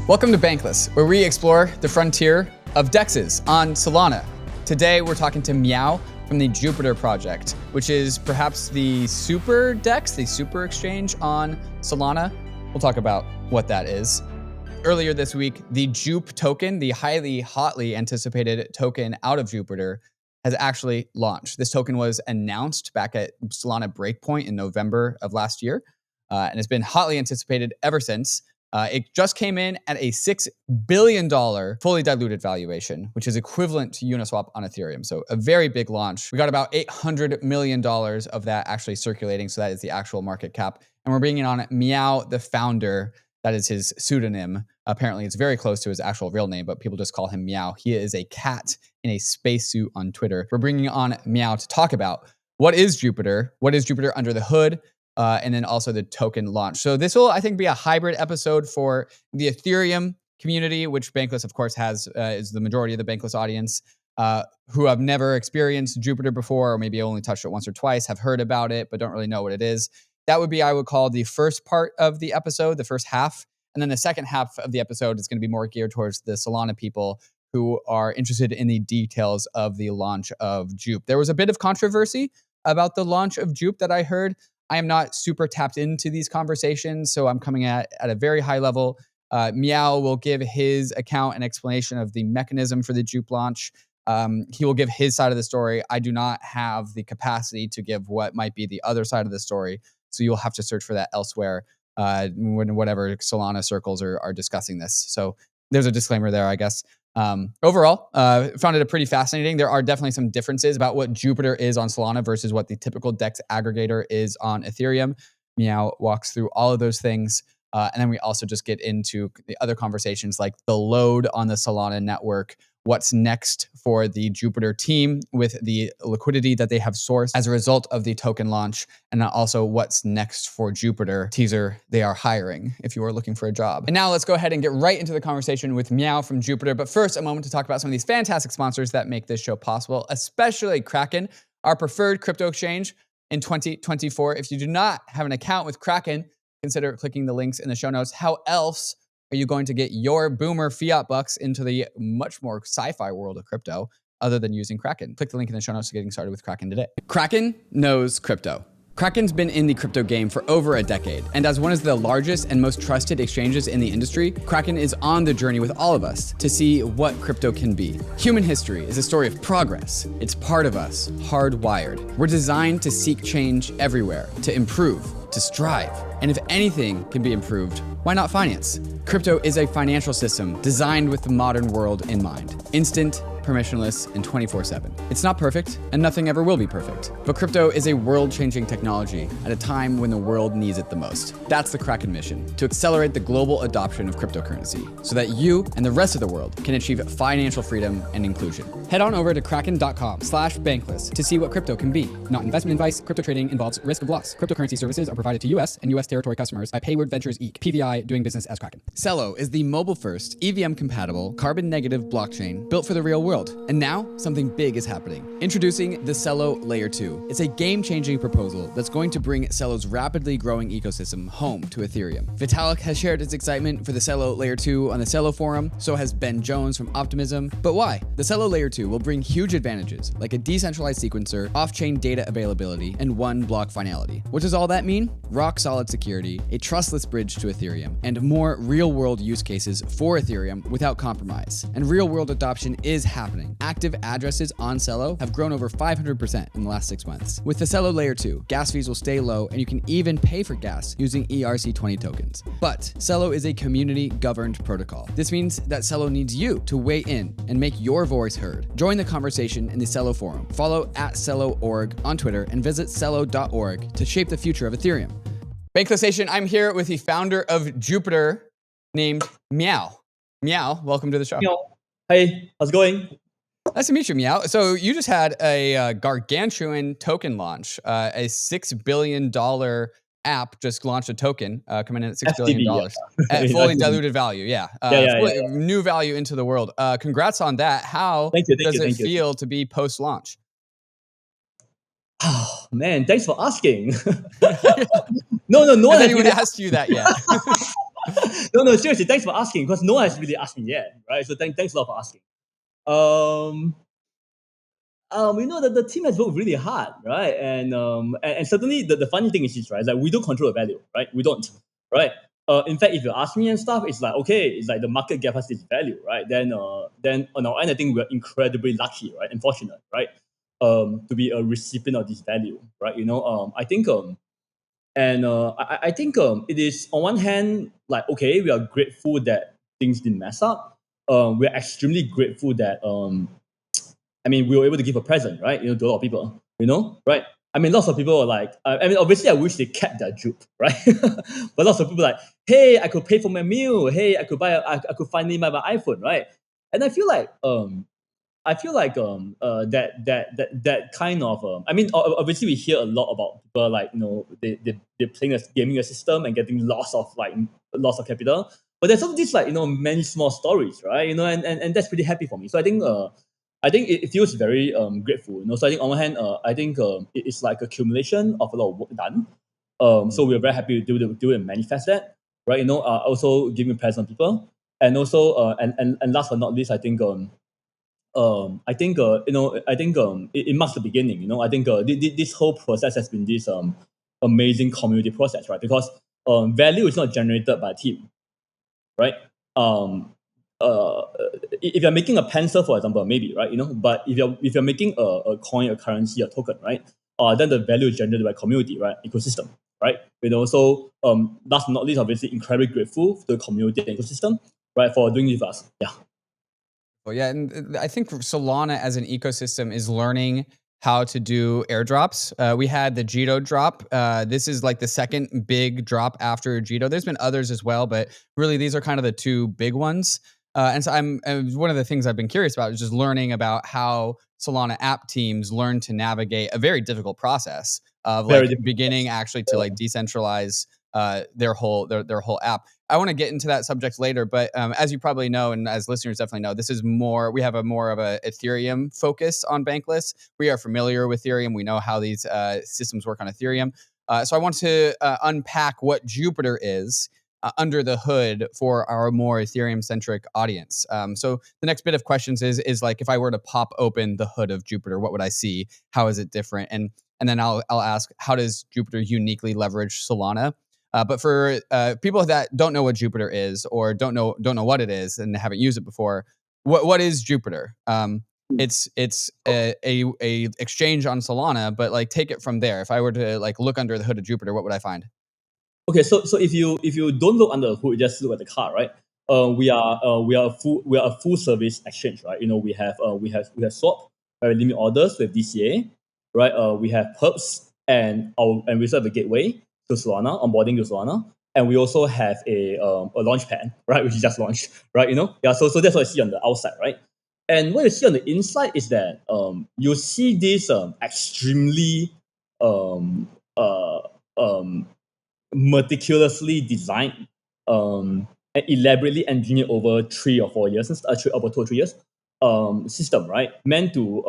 Welcome to Bankless, where we explore the frontier of DEXs on Solana. Today, we're talking to Meow from the Jupiter project, which is perhaps the super DEX, the super exchange on Solana. We'll talk about what that is. Earlier this week, the JUP token, the hotly anticipated token out of Jupiter, has actually launched. This token was announced back at Solana Breakpoint in November of last year, and has been hotly anticipated ever since. It just came in at a $6 billion fully diluted valuation, which is equivalent to Uniswap on Ethereum. So a very big launch. We got about $800 million of that actually circulating. So that is the actual market cap. And we're bringing on Meow, the founder. That is his pseudonym. Apparently, it's very close to his actual real name, but people just call him Meow. He is a cat in a spacesuit on Twitter. We're bringing on Meow to talk about what is Jupiter under the hood, and then also the token launch. So this will, I think, be a hybrid episode for the Ethereum community, which Bankless, of course, has is the majority of the Bankless audience, who have never experienced Jupiter before, or maybe only touched it once or twice, have heard about it, but don't really know what it is. That would be, I would call, the first part of the episode, the first half. And then the second half of the episode is going to be more geared towards the Solana people who are interested in the details of the launch of JUP. There was a bit of controversy about the launch of JUP that I heard. I am not super tapped into these conversations, so I'm coming at a very high level. Meow will give his account and explanation of the mechanism for the JUP launch. He will give his side of the story. I do not have the capacity to give what might be the other side of the story, so you'll have to search for that elsewhere when whatever Solana circles are discussing this. So there's a disclaimer there, I guess. Overall, found it a pretty fascinating. There are definitely some differences about what Jupiter is on Solana versus what the typical DEX aggregator is on Ethereum. Meow walks through all of those things. And then we also just get into the other conversations like the load on the Solana network, what's next for the Jupiter team with the liquidity that they have sourced as a result of the token launch, and also what's next for Jupiter. Teaser, they are hiring if you are looking for a job. And now let's go ahead and get right into the conversation with Meow from Jupiter. But first, a moment to talk about some of these fantastic sponsors that make this show possible, especially KRAKEN, our preferred crypto exchange in 2024. If you do not have an account with KRAKEN, consider clicking the links in the show notes. How else are you going to get your boomer fiat bucks into the much more sci-fi world of crypto other than using KRAKEN? Click the link in the show notes to getting started with KRAKEN today. KRAKEN knows crypto. KRAKEN's been in the crypto game for over a decade, and as one of the largest and most trusted exchanges in the industry, KRAKEN is on the journey with all of us to see what crypto can be. Human history is a story of progress. It's part of us, hardwired. We're designed to seek change everywhere, to improve, to strive. And if anything can be improved, why not finance? Crypto is a financial system designed with the modern world in mind. Instant, permissionless, and 24/7. It's not perfect, and nothing ever will be perfect. But crypto is a world-changing technology at a time when the world needs it the most. That's the KRAKEN mission, to accelerate the global adoption of cryptocurrency so that you and the rest of the world can achieve financial freedom and inclusion. Head on over to kraken.com/bankless to see what crypto can be. Not investment advice. Crypto trading involves risk of loss. Cryptocurrency services are provided to U.S. and U.S. territory customers by Payward Ventures Inc., PVI, doing business as KRAKEN. CELO is the mobile-first, EVM-compatible, carbon-negative blockchain built for the real world. And now, something big is happening. Introducing the CELO Layer 2. It's a game-changing proposal that's going to bring CELO's rapidly growing ecosystem home to Ethereum. Vitalik has shared his excitement for the CELO Layer 2 on the CELO forum, so has Ben Jones from Optimism. But why? The CELO Layer 2 will bring huge advantages, like a decentralized sequencer, off-chain data availability, and one-block finality. What does all that mean? Rock-solid security, a trustless bridge to Ethereum, and more real-world use cases for Ethereum without compromise. And real-world adoption is happening. Active addresses on CELO have grown over 500% in the last 6 months. With the CELO Layer 2, gas fees will stay low, and you can even pay for gas using ERC20 tokens. But CELO is a community-governed protocol. This means that CELO needs you to weigh in and make your voice heard. Join the conversation in the CELO forum. Follow @CELO.org on Twitter and visit CELO.org to shape the future of Ethereum. Bankless Nation, I'm here with the founder of Jupiter named Meow. Meow, welcome to the show. Meow. Hey, how's it going? Nice to meet you, Meow. So you just had a gargantuan token launch, a $6 billion app just launched a token, coming in at $6 billion at fully diluted value. New value into the world. Congrats on that. How does it feel to be post-launch? Oh, man, thanks for asking. No. Has anyone asked you that yet? No, seriously, thanks for asking, because no one has really asked me yet, right? So thanks a lot for asking. The team has worked really hard, right? And certainly the funny thing is this, right? Is like we don't control the value, right? We don't, right? In fact, if you ask me and stuff, it's like, okay, it's like the market gave us this value, right? Then on our end, I think we're incredibly lucky, right? And fortunate, right? To be a recipient of this value, right? I think I think it is on one hand like, okay, we are grateful that things didn't mess up. We're extremely grateful that we were able to give a present, right? To a lot of people, right? Lots of people are like, obviously, I wish they kept their JUP, right? But lots of people are like, hey, I could pay for my meal. Hey, I could I could finally buy my iPhone, right? And that kind of obviously we hear a lot about people like they're playing a gaming a system and getting lots of capital, but there's also these many small stories, right? And that's pretty happy for me. So I think it feels very grateful. So I think on one hand, I think it's like accumulation of a lot of work done. So we're very happy to do it and manifest that, right? Also giving present people, and also and last but not least, I think it marks the beginning. I think this whole process has been this amazing community process, right? Because value is not generated by a team, right? If you're making a pencil, for example, maybe, right? But if you're making a coin, a currency, a token, right? Then the value is generated by community, right? Ecosystem, right? So last but not least, obviously, incredibly grateful to the community and ecosystem, right, for doing it with us. Yeah. Well, yeah, and I think Solana as an ecosystem is learning how to do airdrops. We had the Jito drop. This is like the second big drop after Jito. There's been others as well, but really these are kind of the two big ones. And so one of the things I've been curious about is just learning about how Solana app teams learn to navigate a very difficult process of Very like difficult beginning actually to like decentralize their whole app. I want to get into that subject later, but as you probably know, and as listeners definitely know, this is we have a more of a Ethereum focus on Bankless. We are familiar with Ethereum. We know how these systems work on Ethereum. So I want to unpack what Jupiter is under the hood for our more Ethereum-centric audience. So the next bit of questions is like, if I were to pop open the hood of Jupiter, what would I see? How is it different? And then I'll ask, how does Jupiter uniquely leverage Solana? But for people that don't know what Jupiter is or don't know what it is and haven't used it before, what is Jupiter? It's a exchange on Solana, but like take it from there. If I were to like look under the hood of Jupiter, what would I find? Okay, so if you don't look under the hood, just look at the car, right? We are a full service exchange, right? We have swap, limit orders with DCA, right? We have perps and we also have a gateway to Solana, onboarding to Solana, and we also have a launchpad, right, which is just launched, right? So that's what you see on the outside, right? And what you see on the inside is that you see this extremely um uh um meticulously designed and elaborately engineered over 3 or 4 years, over 2 or 3 years, system, right? Meant to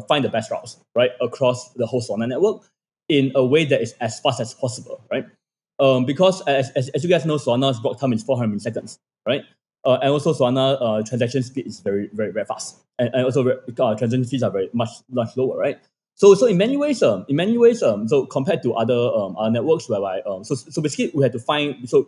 find the best routes, right, across the whole Solana network in a way that is as fast as possible, right? Because as you guys know, Solana's block time is 400 milliseconds, right? And also Solana transaction speed is very, very, very fast, and also transaction fees are very much lower, right? So in many ways, so compared to other networks whereby so basically we had to find so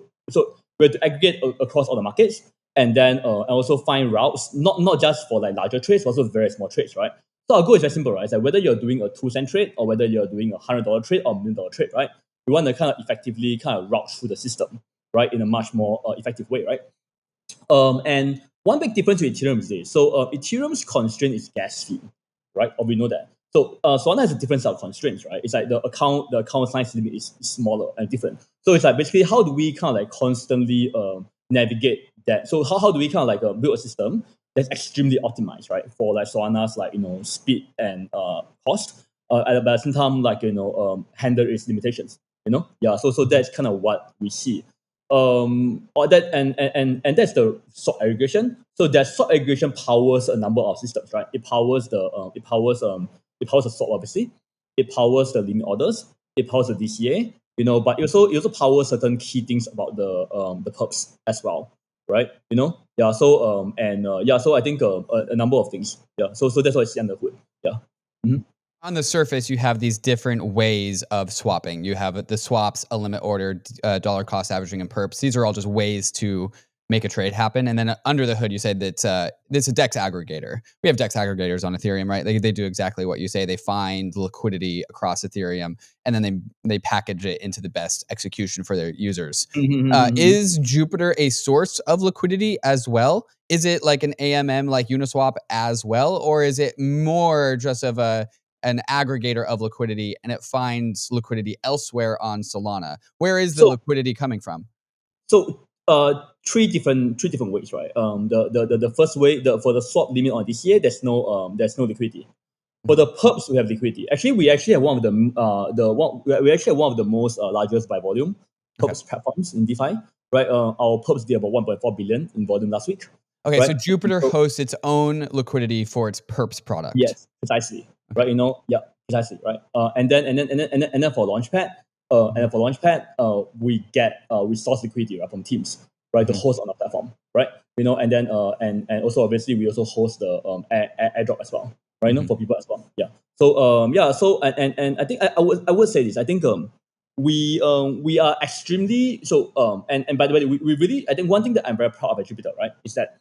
we had to aggregate across all the markets, and then and also find routes not just for like larger trades, but also very small trades, right? So our goal is very simple, right? It's like whether you're doing a 2 cent trade or whether you're doing $100 trade or $1 million trade, right? We want to kind of effectively kind of route through the system, right, in a much more effective way, right? And one big difference with Ethereum is this. So Ethereum's constraint is gas fee, right? Or we know that. So Solana has a different set of constraints, right? It's like the account size limit is smaller and different. So it's like basically how do we kind of like constantly navigate that? So how do we kind of like build a system that's extremely optimized, right, for like Solana's like speed and cost, at the same time like handle its limitations. So that's kind of what we see. Or that and that's the swap aggregation. So that swap aggregation powers a number of systems, right? It powers the swap, obviously. It powers the limit orders. It powers the DCA, you know, but it also powers certain key things about the perps as well, right? You know, yeah. So so I think a number of things, yeah. So that's what I see under the hood, yeah. Mm-hmm. On the surface, you have these different ways of swapping. You have the swaps, a limit order, dollar cost averaging, and perps. These are all just ways to make a trade happen. And then under the hood, you say that it's a DEX aggregator. We have DEX aggregators on Ethereum, right? They do exactly what you say. They find liquidity across Ethereum, and then they package it into the best execution for their users. Is Jupiter a source of liquidity as well? Is it like an AMM like Uniswap as well? Or is it more just of an aggregator of liquidity and it finds liquidity elsewhere on Solana? Where is the liquidity coming from? So three different ways, right? The first way, for the swap limit on this year, there's no liquidity. For the perps, we have liquidity. Actually, we actually have one of the most largest by volume perps platforms in DeFi, right? Our perps did about 1.4 billion in volume last week. Okay, right? so Jupiter hosts its own liquidity for its perps product. Yes, precisely. Right, you know, yeah, precisely, right. And then for Launchpad, we source liquidity, right, from teams, right, to host on the platform, right, you know, and then and also obviously we also host the airdrop as well, right, you know, for people as well, yeah. So so and I think I would say this. I think we are extremely and by the way, we really, I think one thing that I'm very proud of at Jupiter, right, is that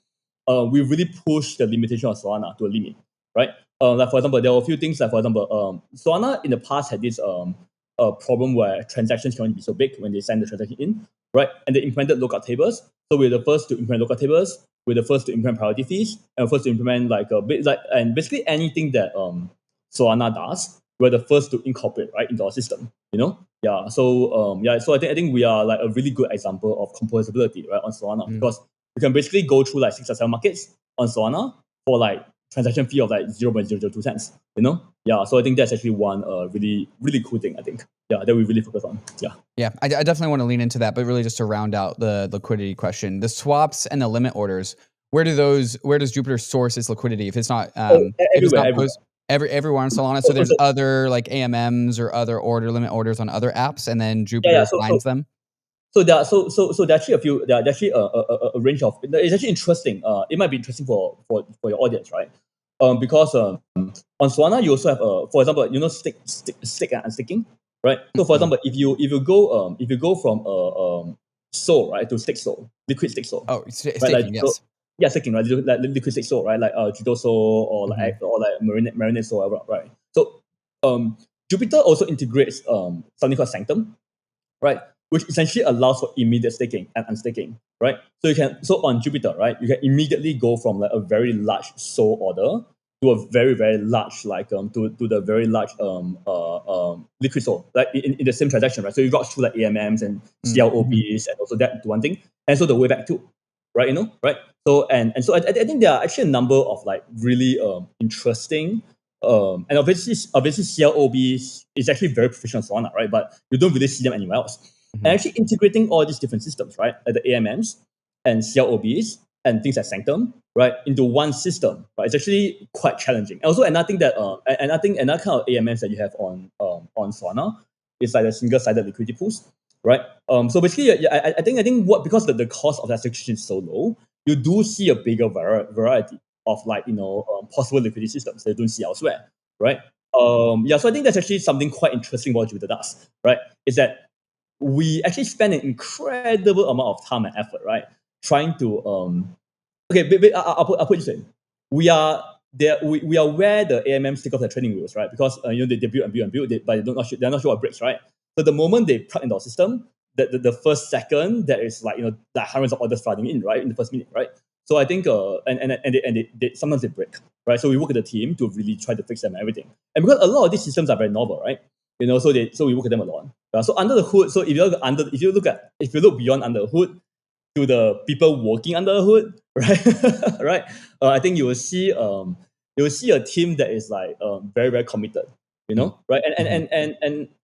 we really push the limitation of Solana to a limit, right? Like for example, there were a few things. Like for example, Solana in the past had this problem where transactions can only be so big when they send the transaction in, right? And they implemented lookup tables. So we're the first to implement lookup tables. We're the first to implement priority fees, and first to implement and basically anything that Solana does. We're the first to incorporate right into our system. You know, yeah. So so I think we are like a really good example of composability, right, on Solana, because you can basically go through like 6 or 7 markets on Solana for like transaction fee of like 0.002 cents, you know? Yeah, so I think that's actually one really, really cool thing, I think. Yeah, that we really focus on. Yeah. Yeah, I definitely want to lean into that, but really just to round out the liquidity question, the swaps and the limit orders, where does Jupiter source its liquidity? If it's not, if it's not everywhere on Solana, so there's other like AMMs or other limit orders on other apps, and then Jupiter finds them? So there are actually a few. There are actually a range of. It's actually interesting. It might be interesting for your audience, right? Because on Solana you also have for example, you know, stick and unsticking, right? So for example, if you go from SOL, right, to stick SOL, liquid stick SOL. Staking, right? Like, yes. Yeah, staking, right? Like liquid stick SOL, right? Like Judo SOL or like Marinate SOL, right? So Jupiter also integrates something called Sanctum, right? Which essentially allows for immediate staking and unstaking, right? So on Jupiter, right, you can immediately go from like a very large SOL order to a very, very large to the very large liquid SOL, like in the same transaction, right? So you got through like AMMs and CLOBs and also that one thing, and so the way back too, right? You know, right? So so I think there are actually a number of like really interesting. And obviously CLOBs is actually very proficient on Solana, right? But you don't really see them anywhere else. And actually integrating all these different systems, right, like the AMMs and CLOBs and things like Sanctum, right, into one system, right, it's actually quite challenging. And also another thing that another kind of AMMs that you have on Solana is like the single-sided liquidity pools, right? So basically, I think what, because the cost of execution is so low, you do see a bigger variety of like, you know, possible liquidity systems that you don't see elsewhere, right? So I think that's actually something quite interesting what Jupiter does, right? Is that we actually spend an incredible amount of time and effort, right, trying to I'll put this in. We are there. We are where the AMMs take off their training wheels, right? Because you know, they build and build and build, but they're not sure what breaks, right? So the moment they plug into our system, the first second there is like, you know, like hundreds of orders flooding in, right, in the first minute, right? So I think they sometimes they break, right? So we work with the team to really try to fix them and everything. And because a lot of these systems are very novel, right? You know, so we work with them a lot. So under the hood, so if you look beyond under the hood to the people working under the hood, right, right, I think you will see a team that is like very, very committed. You know, right? And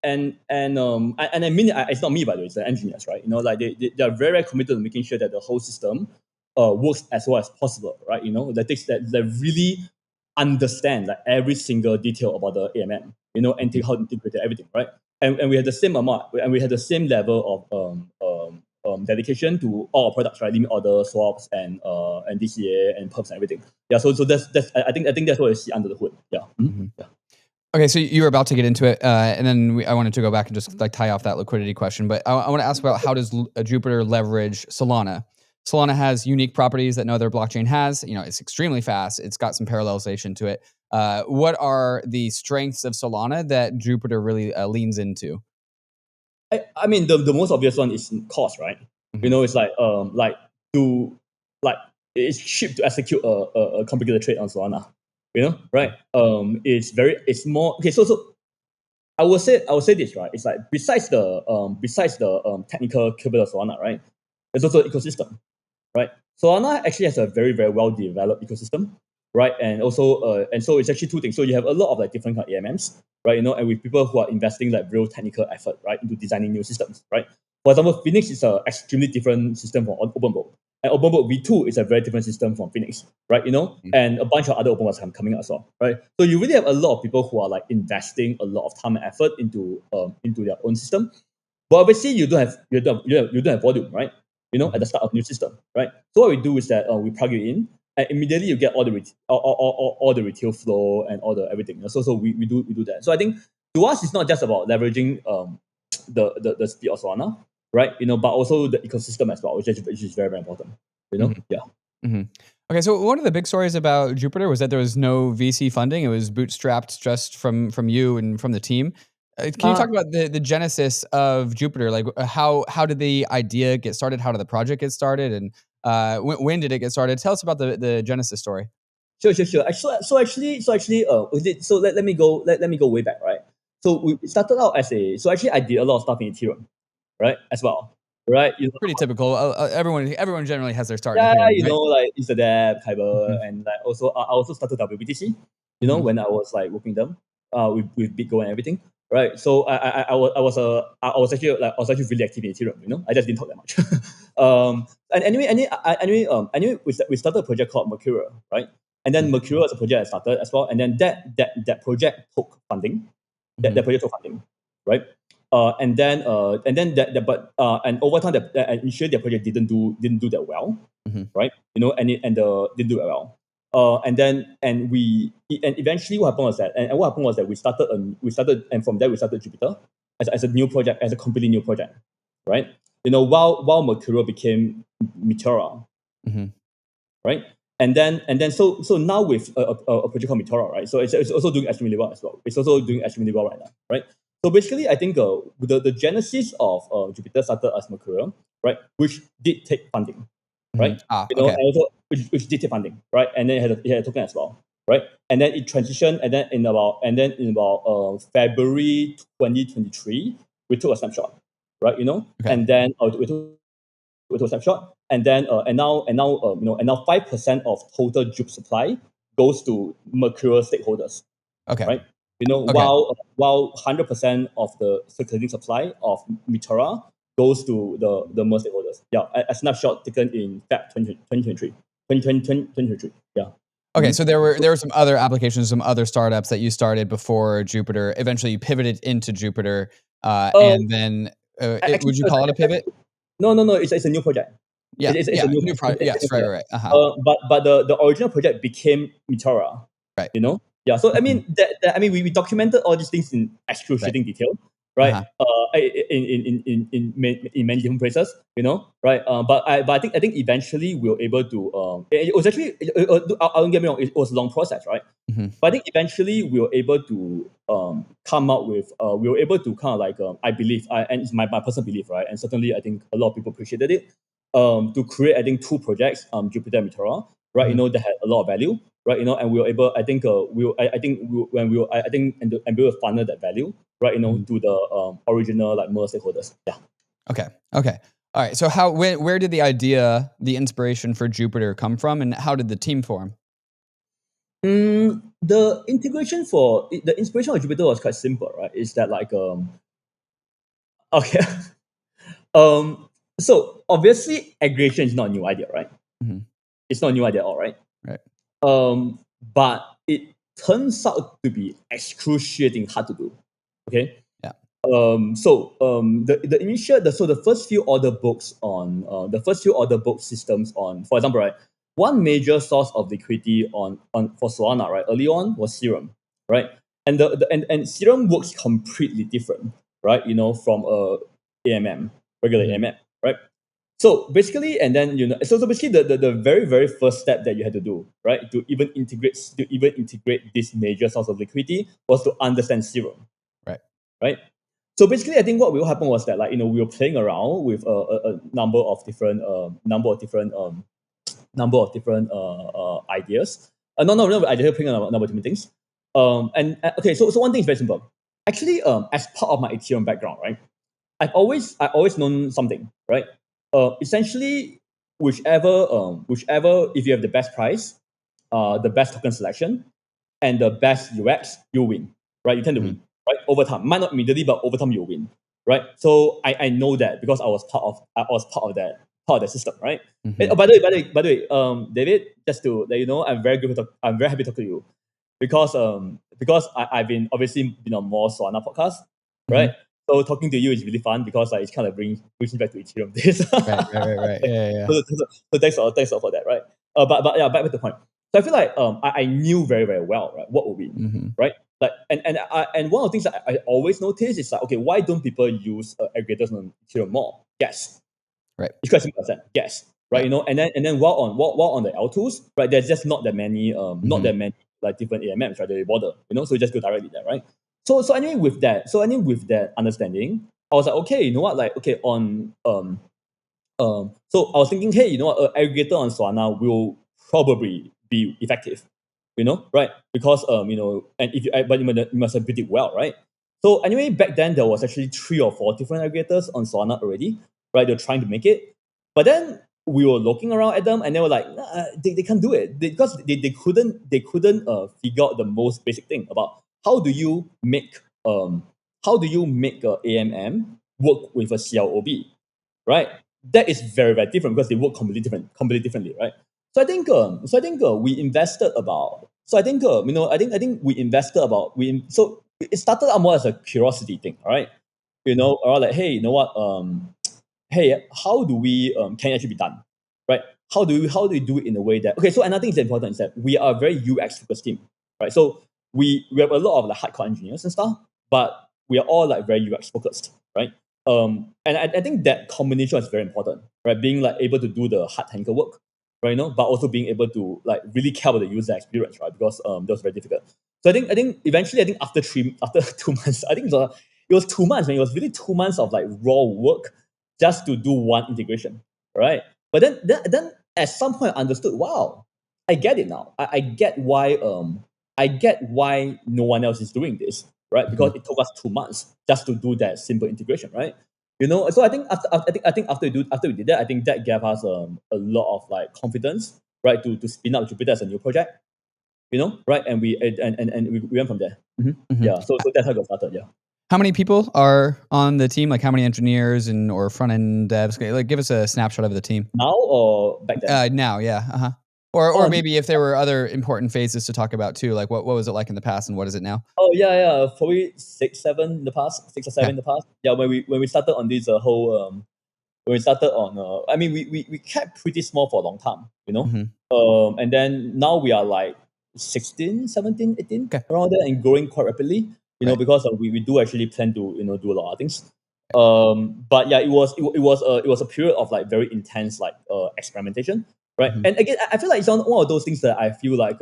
I mean, it's not me, by the way, it's the engineers, right? You know, like they are very, very committed to making sure that the whole system works as well as possible, right? You know, that really understand like every single detail about the AMM, you know, and how to integrate everything, right? and we had the same amount, and we had the same level of dedication to all our products, right? Limit order, swaps, and DCA and perps and everything. Yeah, so that's I think that's what you see under the hood. Yeah. Yeah. Okay, so you were about to get into it, and then I wanted to go back and just like tie off that liquidity question. But I want to ask about how does Jupiter leverage Solana? Solana has unique properties that no other blockchain has. You know, it's extremely fast. It's got some parallelization to it. What are the strengths of Solana that Jupiter really leans into? I mean, the most obvious one is cost, right? You know, it's like to like it's cheap to execute a complicated trade on Solana. You know, right? It's more okay. So I will say this, right? It's like besides the technical capability of Solana, right? There's also ecosystem, right? Solana actually has a very, very well developed ecosystem, right? And also, and so it's actually two things. So you have a lot of like different kind of AMMs, right? You know, and with people who are investing like real technical effort, right, into designing new systems, right? For example, Phoenix is an extremely different system from OpenBook. And OpenBook V2 is a very different system from Phoenix, right? You know, and a bunch of other open books coming out as well, right? So you really have a lot of people who are like investing a lot of time and effort into their own system. But obviously you don't have volume, right? You know, at the start of new system, right? So what we do is that we plug it in, and immediately you get all the retail flow and all the everything. So we do that. So I think to us it's not just about leveraging the speed of Solana, right? You know, but also the ecosystem as well, which is very, very important. You know, yeah. Okay, so one of the big stories about Jupiter was that there was no VC funding. It was bootstrapped just from you and from the team. Can you talk about the genesis of Jupiter? Like how did the idea get started? How did the project get started? And when did it get started? Tell us about the genesis story. Sure. Let me go way back, right? So we started out so actually I did a lot of stuff in Ethereum, right, as well, right? You know, Pretty typical. Everyone generally has their start in yeah, Ethereum, you right? know, like Instadap, Kyber, Mhm. and like also I also started WBTC, you know, Mhm. when I was like working them, with BitGo and everything, right? So I was actually really active in Ethereum, you know, I just didn't talk that much. And anyway, we started a project called Mercurial, right? And then Mercurial as a project I started as well, and then that project took funding, that project took funding, right? And over time, initially the project didn't do that well, right? You know, didn't do it well. And eventually what happened was that and from there we started Jupiter as a new project, as a completely new project, right? You know, while Mercurial became Meteora, right? So now with a project called Meteora, right? So it's also doing extremely well as well. It's also doing extremely well right now, right? So basically, I think the genesis of Jupiter started as Mercurial, right? Which did take funding, right? You know, Okay. and also which did take funding, right? And then it had a token as well, right? And then it transitioned, and then in about February 2023, we took a snapshot, right? You know, Okay. and then we took a snapshot, and then and now 5% of total JUP supply goes to Mercurial stakeholders, Okay. right? You know, Okay. while 100% of the circulating supply of Meteora goes to the merge stakeholders. Yeah, a snapshot taken in Feb 2023. 2023. Yeah. Okay, so there were some other applications, some other startups that you started before Jupiter. Eventually, you pivoted into Jupiter, and then would you call it a pivot? No. It's a new project. Yeah, It's yeah, a new new project. project. It's a new Yes, right, project. right, right. But the original project became Meteora. Right. You know, yeah. So I Mhm. mean we documented all these things in Right. excruciating detail, right? Uh-huh. In many different places, you know, right? But I think eventually we were able to. It was actually I don't get me wrong, it was a long process, right? Mhm. But I think eventually we were able to come out with we were able to kind of like I believe and it's my personal belief, right? And certainly I think a lot of people appreciated it. To create I think two projects, Jupiter and Meteora, right? You Mhm. know, that had a lot of value, right? You know, and we were able. I think I think we, when we were, I think and we will funnel that value, right? You know, Mhm. to the original like merge stakeholders. Yeah. Okay. Okay. All right. So where did the idea, the inspiration for Jupiter come from, and how did the team form? The inspiration of Jupiter was quite simple, right? Is that like okay. um so obviously aggregation is not a new idea, right? Mhm. It's not a new idea at all, right? Right. But it turns out to be excruciating hard to do. Okay. Yeah. The first few order books on the first few order book systems on, for example, right, one major source of liquidity on for Solana, right, early on was Serum, right, and Serum works completely different, right, from AMM, regular AMM, right. So basically, and then so basically, the very very first step that you had to do, right, to even integrate this major source of liquidity was to understand Serum, Right. right? So basically, I think what will happen was that, like, we were playing around with a number of different ideas. No, I just playing a number of different things. Okay, so one thing is very simple. Actually, as part of my Ethereum background, right, I always known something, right? Essentially, whichever, if you have the best price, the best token selection, and the best UX, you win, right? You tend to win, right? Over time, might not immediately, but over time you win, right? So I know that because I was part of that system, right? Mm-hmm. By the way, David, just to let you know, I'm very happy to talk to you because I've been obviously been on more Solana podcasts, right? So talking to you is really fun because like, it kind of brings me back to Ethereum days. Right. Yeah. So thanks a lot for that, right? But yeah, back to the point. So I feel like I knew very very well, right, what would win, Mm-hmm. right? Like and one of the things that I always notice is like, okay, why don't people use aggregators on Ethereum more? Yes, Right. it's quite simple as that. Yes, right. Yeah. And then while on the L2s, right, there's just not that many like different AMMs, right? They bother, so you just go directly there, right? So anyway with that understanding, I was like, okay, you know what, like, okay, on so I was thinking, hey, you know what, aggregator on Solana will probably be effective, right? Because and if you but you must have built it well, right? So anyway, back then there was actually 3 or 4 different aggregators on Solana already, right? They're trying to make it, but then we were looking around at them and they were like, nah, they can't do it because they couldn't figure out the most basic thing about how do you make a AMM work with a CLOB, right? That is very very different because they work completely differently, right? So I think we invested about. So I think we invested about so it started out more as a curiosity thing, all right? Or like, hey, you know what? Hey, how do we can it actually be done, right? How do we do it in a way that, okay? So another thing that's important is that we are a very UX focused team, right? So we have a lot of like hardcore engineers and stuff, but we are all like very UX focused, right? And I think that combination is very important, right? Being like able to do the hard technical work, right? But also being able to like really care about the user experience, right? Because that was very difficult. So I think eventually, I think after 2 months, I think it was 2 months, man. It was really 2 months of like raw work just to do one integration, right? But then at some point I understood, wow, I get it now. I get why no one else is doing this, right? Because it took us 2 months just to do that simple integration, right? So I think after we did that, I think that gave us a lot of like confidence, right, to spin up Jupiter as a new project, right? And we went from there. Mm-hmm. Yeah, so that's how it got started. Yeah. How many people are on the team? Like how many engineers or front end devs? Like give us a snapshot of the team. Now or back then? Now, yeah. Uh-huh. Or Oh, maybe if there were other important phases to talk about too, like what was it like in the past and what is it now? oh yeah, probably 6, 7 in the past, 6 or 7 Okay. in the past. Yeah, when we started on this whole when we started on I mean we kept pretty small for a long time, Mm-hmm. and then now we are like 16, 17, 18 Okay. around there and growing quite rapidly, Right. because we do actually plan to do a lot of things. But yeah, it was a period of like very intense like experimentation, right? Mm-hmm. And again, I feel like it's one of those things that I feel like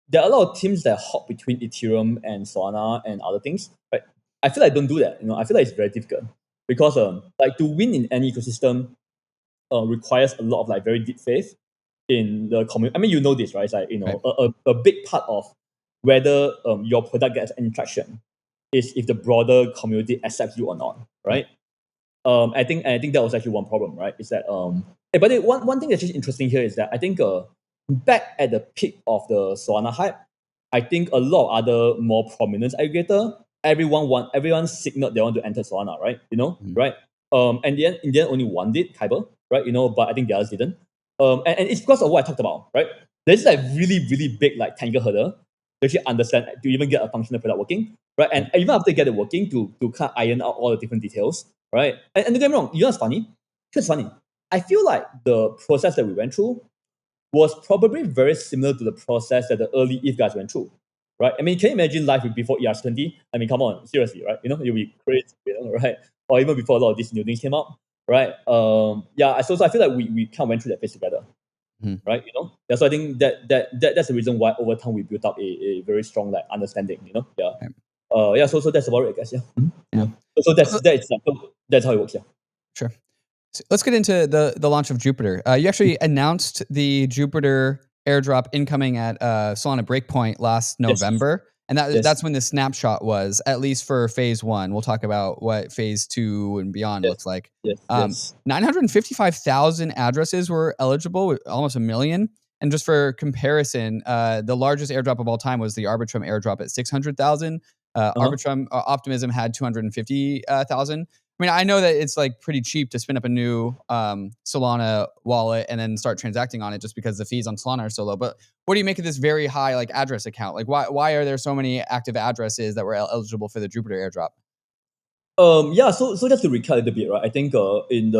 there are a lot of teams that hop between Ethereum and Solana and other things. Right? I feel like don't do that. I feel like it's very difficult because like to win in any ecosystem requires a lot of like very deep faith in the community. I mean, this, right? It's like Right. a big part of whether your product gets any traction is if the broader community accepts you or not, Right. right? I think that was actually one problem, right? Is that but one thing that's just interesting here is that I think back at the peak of the Solana hype, I think a lot of other more prominent aggregator, everyone signaled they want to enter Solana, right? Mm-hmm. Right? And in the end only one did, Kyber, right? But I think the others didn't. And it's because of what I talked about, right? There's like really, really big like technical hurdle to actually understand to even get a functional product working. right? And even after you get it working to kind of iron out all the different details, right? And don't get me wrong, you know what's funny? It's funny. I feel like the process that we went through was probably very similar to the process that the early ETH guys went through, right? I mean, can you imagine life before ERC20? I mean, come on, seriously, right? You know, you'll be crazy, you know, right? Or even before a lot of these new things came out, right? Yeah, so I feel like we kind of went through that phase together, right? You know, yeah. So I think that's the reason why over time we built up a very strong like understanding, you know, yeah. Yeah. So that's about it, I guess. Yeah. Yeah. So that's how it works. Yeah. Sure. So let's get into the launch of Jupiter. You actually announced the Jupiter airdrop incoming at Solana Breakpoint last November, and that's when the snapshot was, at least for phase 1. We'll talk about what phase 2 and beyond looks like. 955,000 addresses were eligible, with almost 1 million. And just for comparison, the largest airdrop of all time was the Arbitrum airdrop at 600,000. Arbitrum Optimism had 250,000. I mean, I know that it's like pretty cheap to spin up a new Solana wallet and then start transacting on it just because the fees on Solana are so low. But what do you make of this very high like address account? Like, why are there so many active addresses that were eligible for the Jupiter airdrop? Yeah, so just to recap a little bit, right? I think in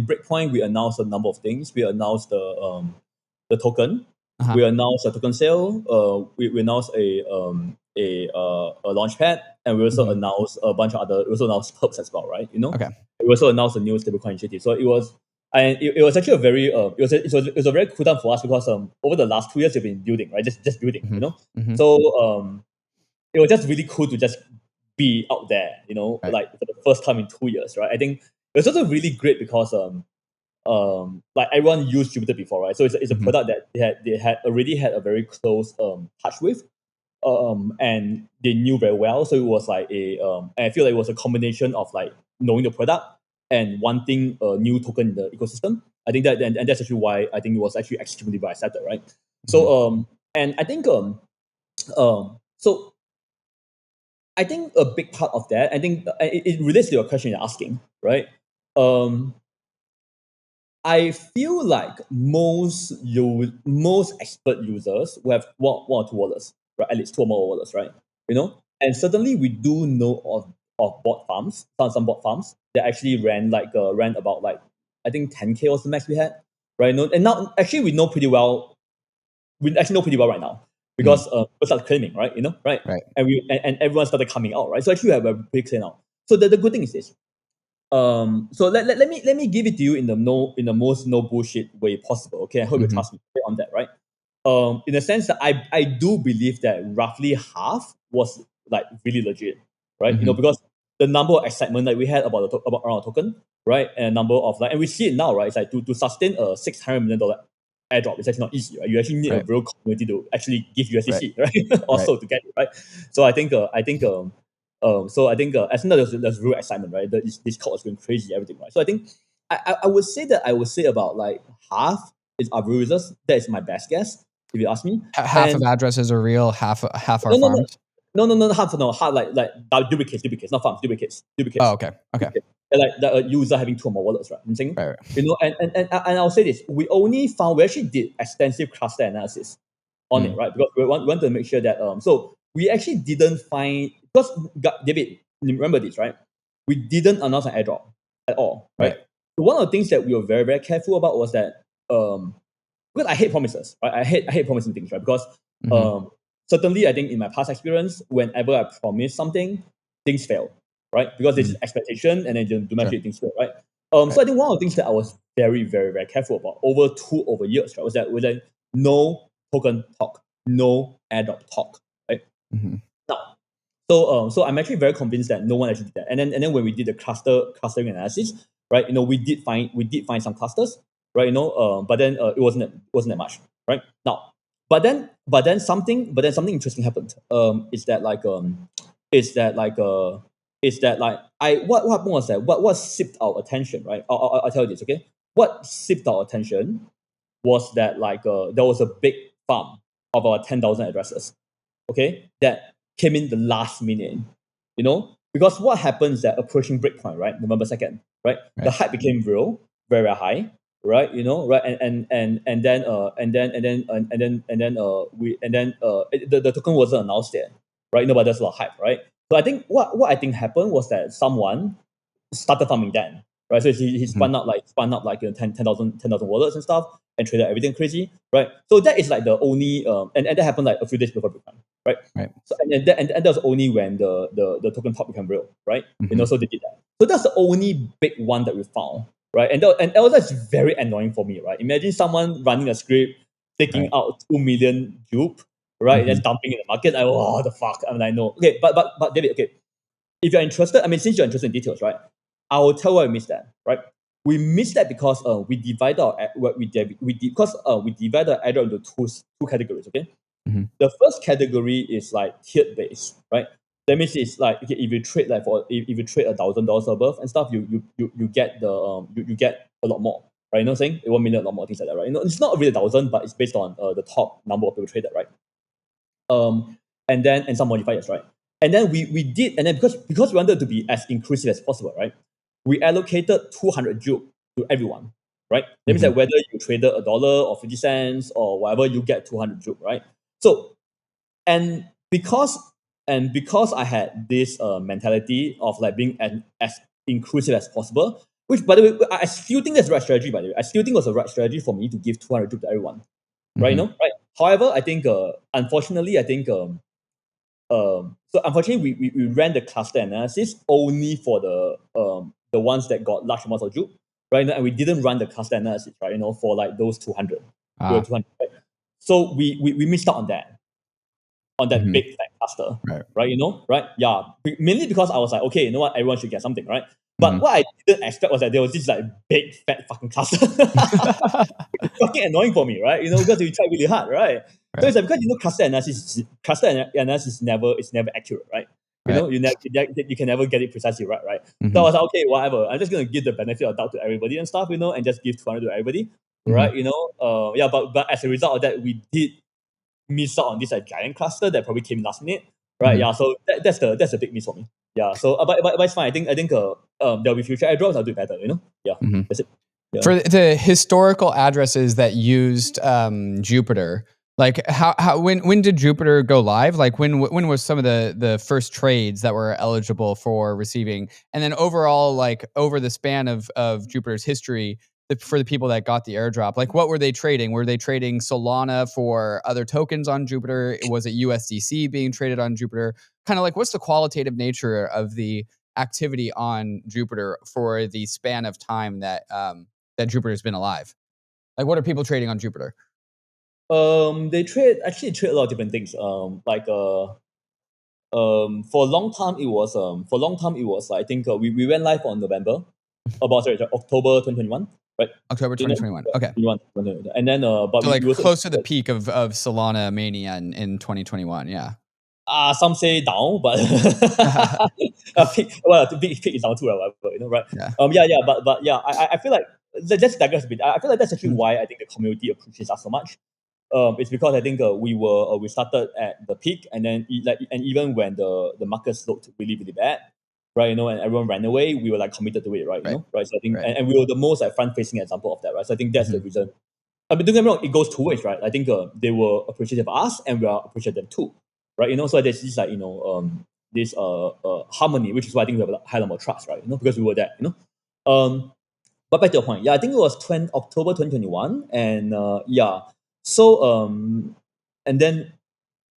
Breakpoint we announced a number of things. We announced the token. We announced a token sale. We announced a launchpad, and we also announced a bunch of other. We also announced perps as well, right? You know. Okay. We also announced a new stablecoin initiative. So it was. And it was actually a very it was a very cool time for us because over the last 2 years we've been building, right, just building, you know. So it was just really cool to just be out there, you know, like for the first time in 2 years, right? I think it was also really great because like everyone used Jupiter before, right? So it's a product that they had already had a very close touch with, and they knew very well. So it was like and I feel like it was a combination of like knowing the product and wanting a new token in the ecosystem. I think that and that's actually why I think it was actually extremely well accepted, right? So and I think so I think a big part of that, I think it relates to your question you're asking, right? I feel like most expert users will have one or two wallets, right? At least two or more wallets, right? You know, and certainly we do know of bot farms, some bot farms that actually ran about like I think 10K was the max we had, right? No, and now actually we know pretty well. We actually know pretty well right now because people started claiming, right? You know, right? And and everyone started coming out, right? So actually we have a big clear now. So the good thing is this. So let me give it to you in the most no bullshit way possible. Okay, I hope you trust me on that, right? In the sense that I do believe that roughly half was like really legit, right? You know, because the number of excitement that we had about about around our token, right, and a number of like, and we see it now, right? It's like to sustain a $600 million airdrop, it's actually not easy, right? You actually need a real community to actually give USDC, right? Also to get it, right? So I think so I think as soon as there's real excitement, right? This cult is going crazy, everything, right? So I think I would say about like half is our users. That is my best guess, if you ask me. Half of addresses are real, half are farms. No, half like duplicates, not farms, duplicates. Oh, okay. Like a user having two or more wallets, right? I'm saying, you know, and I'll say this: we actually did extensive cluster analysis on it, right? Because we wanted to make sure that so we actually didn't find, because David, remember this, right? We didn't announce an airdrop at all, right? So one of the things that we were very, very careful about was that because I hate promises, right? I hate promising things, right? Because certainly I think in my past experience, whenever I promise something, things fail, right? Because this is expectation, and then do not things fail, right? So I think one of the things that I was very, very, very careful about over years, right, was that no token talk, no airdrop talk, right? Now, so I'm actually very convinced that no one actually did that. And then when we did the clustering analysis, right, you know, we did find some clusters, right, you know, but then it wasn't that much, right? Now, but then something interesting happened. Is that like what happened was that what sipped our attention, right? I'll tell you this, okay? What sipped our attention was that there was a big farm of our 10,000 addresses, okay, that came in the last minute, you know, because what happens that approaching breakpoint, right, November 2nd, right, the hype became real, very, very high, right, you know, right, and then the token wasn't announced yet, right, no, but there's a lot of hype, right, So I think what I think happened was that someone started farming then, right? So he spun up like 10,000 wallets and stuff and traded everything crazy, right? So that is like the only and that happened like a few days before Bitcoin, right? Right. So and that was only when the token top became real, right? Mhm. So they did that. So that's the only big one that we found, right? And that was just very annoying for me, right? Imagine someone running a script, taking Right. out 2 million JUP, right? That's Mhm. dumping in the market. Like, oh, the fuck. I'm like, no. Okay, but David, okay. If you're interested, I mean, since you're interested in details, right? I will tell why we missed that, right? We missed that because we divide our what we did because we divide the airdrop into two categories. Okay, Mhm. the first category is like tiered based, right? That means it's like, okay, if you trade like if you trade $1,000 above and stuff, you get the you get a lot more, right? You know what I'm saying? 1 million, a lot more things like that, right? It's not really 1,000, but it's based on the top number of people traded, right? And some modifiers, right? And then we did, and then because we wanted to be as inclusive as possible, right? We allocated 200 JUP to everyone, right? That means that Mhm. whether you traded $1 or 50 cents or whatever, you get 200 JUP, right? So and because I had this mentality of like being as inclusive as possible, which by the way, I still think that's the right strategy. By the way, I still think it was the right strategy for me to give 200 JUP to everyone, right? Mhm. Right. However, I think unfortunately, so unfortunately, we ran the cluster analysis only for the ones that got large amounts of JUP, right? And we didn't run the cluster analysis, right? For like those 200, Ah. 200, right? So we missed out on that Mhm. big fat cluster, Right. right? Right? Yeah, mainly because I was like, okay, you know what? Everyone should get something, right? But Mhm. what I didn't expect was that there was this like big fat fucking cluster. Fucking annoying for me, right? Because we try really hard, right? So Right. it's like because cluster analysis is never accurate, right? Right. You can never get it precisely right, right? So I Mhm. was like, okay, whatever. I'm just gonna give the benefit of doubt to everybody and stuff, and just give 200 to everybody, right? Mhm. Yeah, but as a result of that, we did miss out on this like giant cluster that probably came last minute, right? Mhm. Yeah, so that's a big miss for me. Yeah, so but it's fine. I think there'll be future airdrops. I'll do better. Yeah, Mhm. that's it. Yeah. For the historical addresses that used Jupiter, like how when did Jupiter go live? Like when was some of the first trades that were eligible for receiving? And then overall, like over the span of Jupiter's history, for the people that got the airdrop, like what were they trading? Were they trading Solana for other tokens on Jupiter? Was it USDC being traded on Jupiter? Kind of like what's the qualitative nature of the activity on Jupiter for the span of time that Jupiter's been alive? Like, what are people trading on Jupiter? They trade a lot of different things. For a long time it was I think we went live on October 2021, right? October 2021. Yeah, Okay. 21, and then but So we like also close to the peak of Solana mania in 2021. Yeah. some say down, but the big peak is down too, right? Right? Yeah. Yeah, but yeah, I feel like let's digress a bit. I feel like that's actually Mhm. why I think the community appreciates us so much. It's because I think we started at the peak, and then and even when the markets looked really really bad, right? And everyone ran away, we were like committed to it, right? Right. Right. So I think, Right. and we were the most like front facing example of that, right? So I think that's the Mhm. reason. I mean, don't get me wrong, it goes two ways, right? I think they were appreciative of us, and we are appreciative of them too, right? So there's this like this harmony, which is why I think we have a high level of trust, right? Because we were there, But back to your point, yeah, I think it was October 2021, and yeah, so and then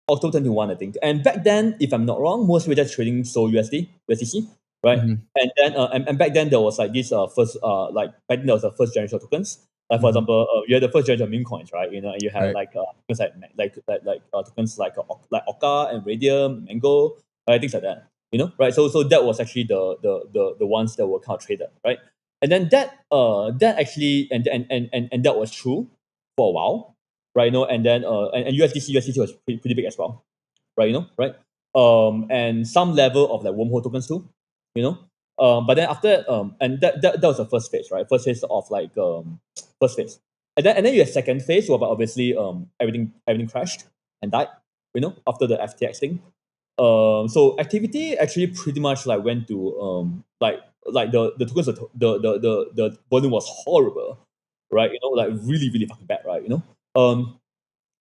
October 21, I think. And back then, if I'm not wrong, most were just trading USDC, right? Mhm. And then and back then there was like this first like back then there was the first generation of tokens. Like for Mhm. example, you had the first generation of meme coins, right? And you had Right. like tokens tokens like Oka and Radium, Mango, things like that. Right? So that was actually the ones that were kind of traded, right? And then that actually and that was true for a while, right? And then and USDC was pretty big as well, right? Right? And some level of like wormhole tokens too, you know. But then after and that was the first phase, right? First phase of like first phase, and then you have second phase, where obviously everything crashed and died, after the FTX thing. So activity actually pretty much like went to like the tokens the volume was horrible, right? Like really really fucking bad, right? Um,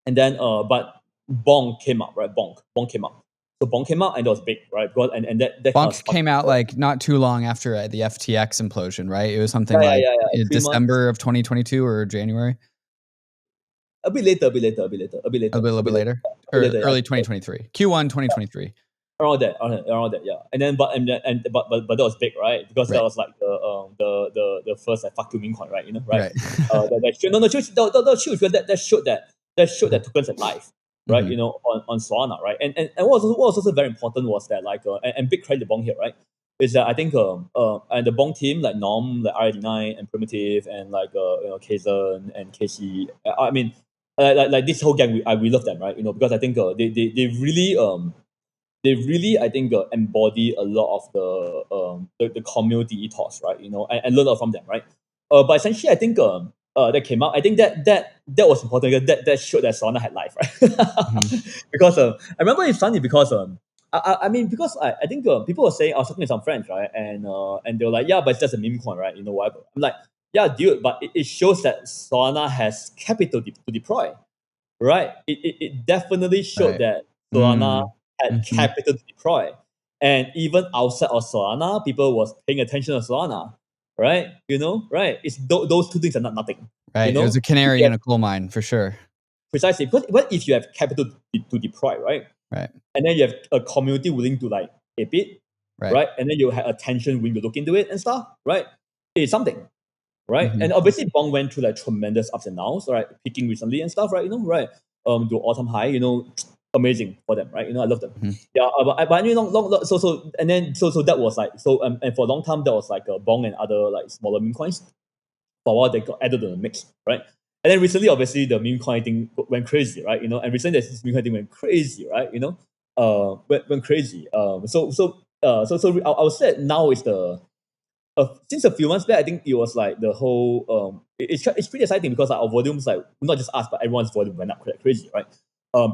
and then but Bonk came up, right? Bonk came up. So Bonk came out and that was big, right? Because and that kind of Bonk came out like not too long after the FTX implosion, right? It was something yeah, like yeah, yeah, in 3 months. December of 2022 or January. A bit later, a bit later, a bit later, a bit later, A little bit later, a bit or later, early yeah. 2023, Q1 2023. Around that, yeah. And then, but that was big, right? Because that Right. was like the first like fuck you meme coin, right? You know, right? Right. That showed, no, that showed that showed that tokens are live, right? Mhm. You know, on Solana, right? And what was also very important was that like and big credit to Bong here, right? Is that I think and the Bong team like Norm, like R89 and Primitive and like you know Kazan and Casey. I mean, like this whole gang, we love them, right? You know, because I think they really, I think, embody a lot of the community ethos, right? You know, and learn a lot from them, right? But essentially, I think that came out. I think that was important because that showed that Solana had life, Mhm. right? Because I remember it's funny because I mean because I think people were saying I was talking to some friends, right? And they were like, yeah, but it's just a meme coin, right? You know whatever. I'm like, yeah, dude, but it shows that Solana has capital to deploy, right? It definitely showed Right. that Solana Mm. had Mhm. capital to deploy. And even outside of Solana, people was paying attention to Solana, right? You know, right? It's those two things are not nothing. You Right. It was know, a if canary you in have, a coal mine for sure. precisely because what if you have capital to deploy, right? Right. And then you have a community willing to like ape it, Right. right? And then you have attention willing to look into it and stuff, right? It's something, right? Mhm. And obviously Bong went through like tremendous ups and downs, right? Peaking recently and stuff, right? You know, right? To all-time high, you know, amazing for them, right? You know, I love them. Mhm. Yeah, but anyway, and then so that was like and for a long time that was like Bong and other like smaller meme coins. For a while they got added to the mix, right? And then recently, obviously, the meme coin thing went crazy, right? You know, and recently this meme coin thing went crazy, right? You know, went crazy. I would say now is the since a few months back, I think it was like the whole it's pretty exciting because like our volumes like not just us but everyone's volume went up quite crazy, right?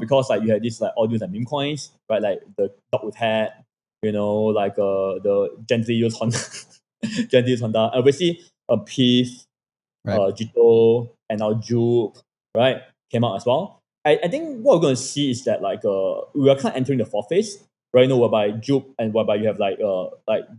Because like you had this like audience and meme coins, right? Like the dog with hat, you know, like the gently used Honda, gently used Honda, obviously Piff, Right. Jito, and now JUP, right, came out as well. I think what we're going to see is that like we are kind of entering the fourth phase, right? You know, whereby JUP and whereby you have like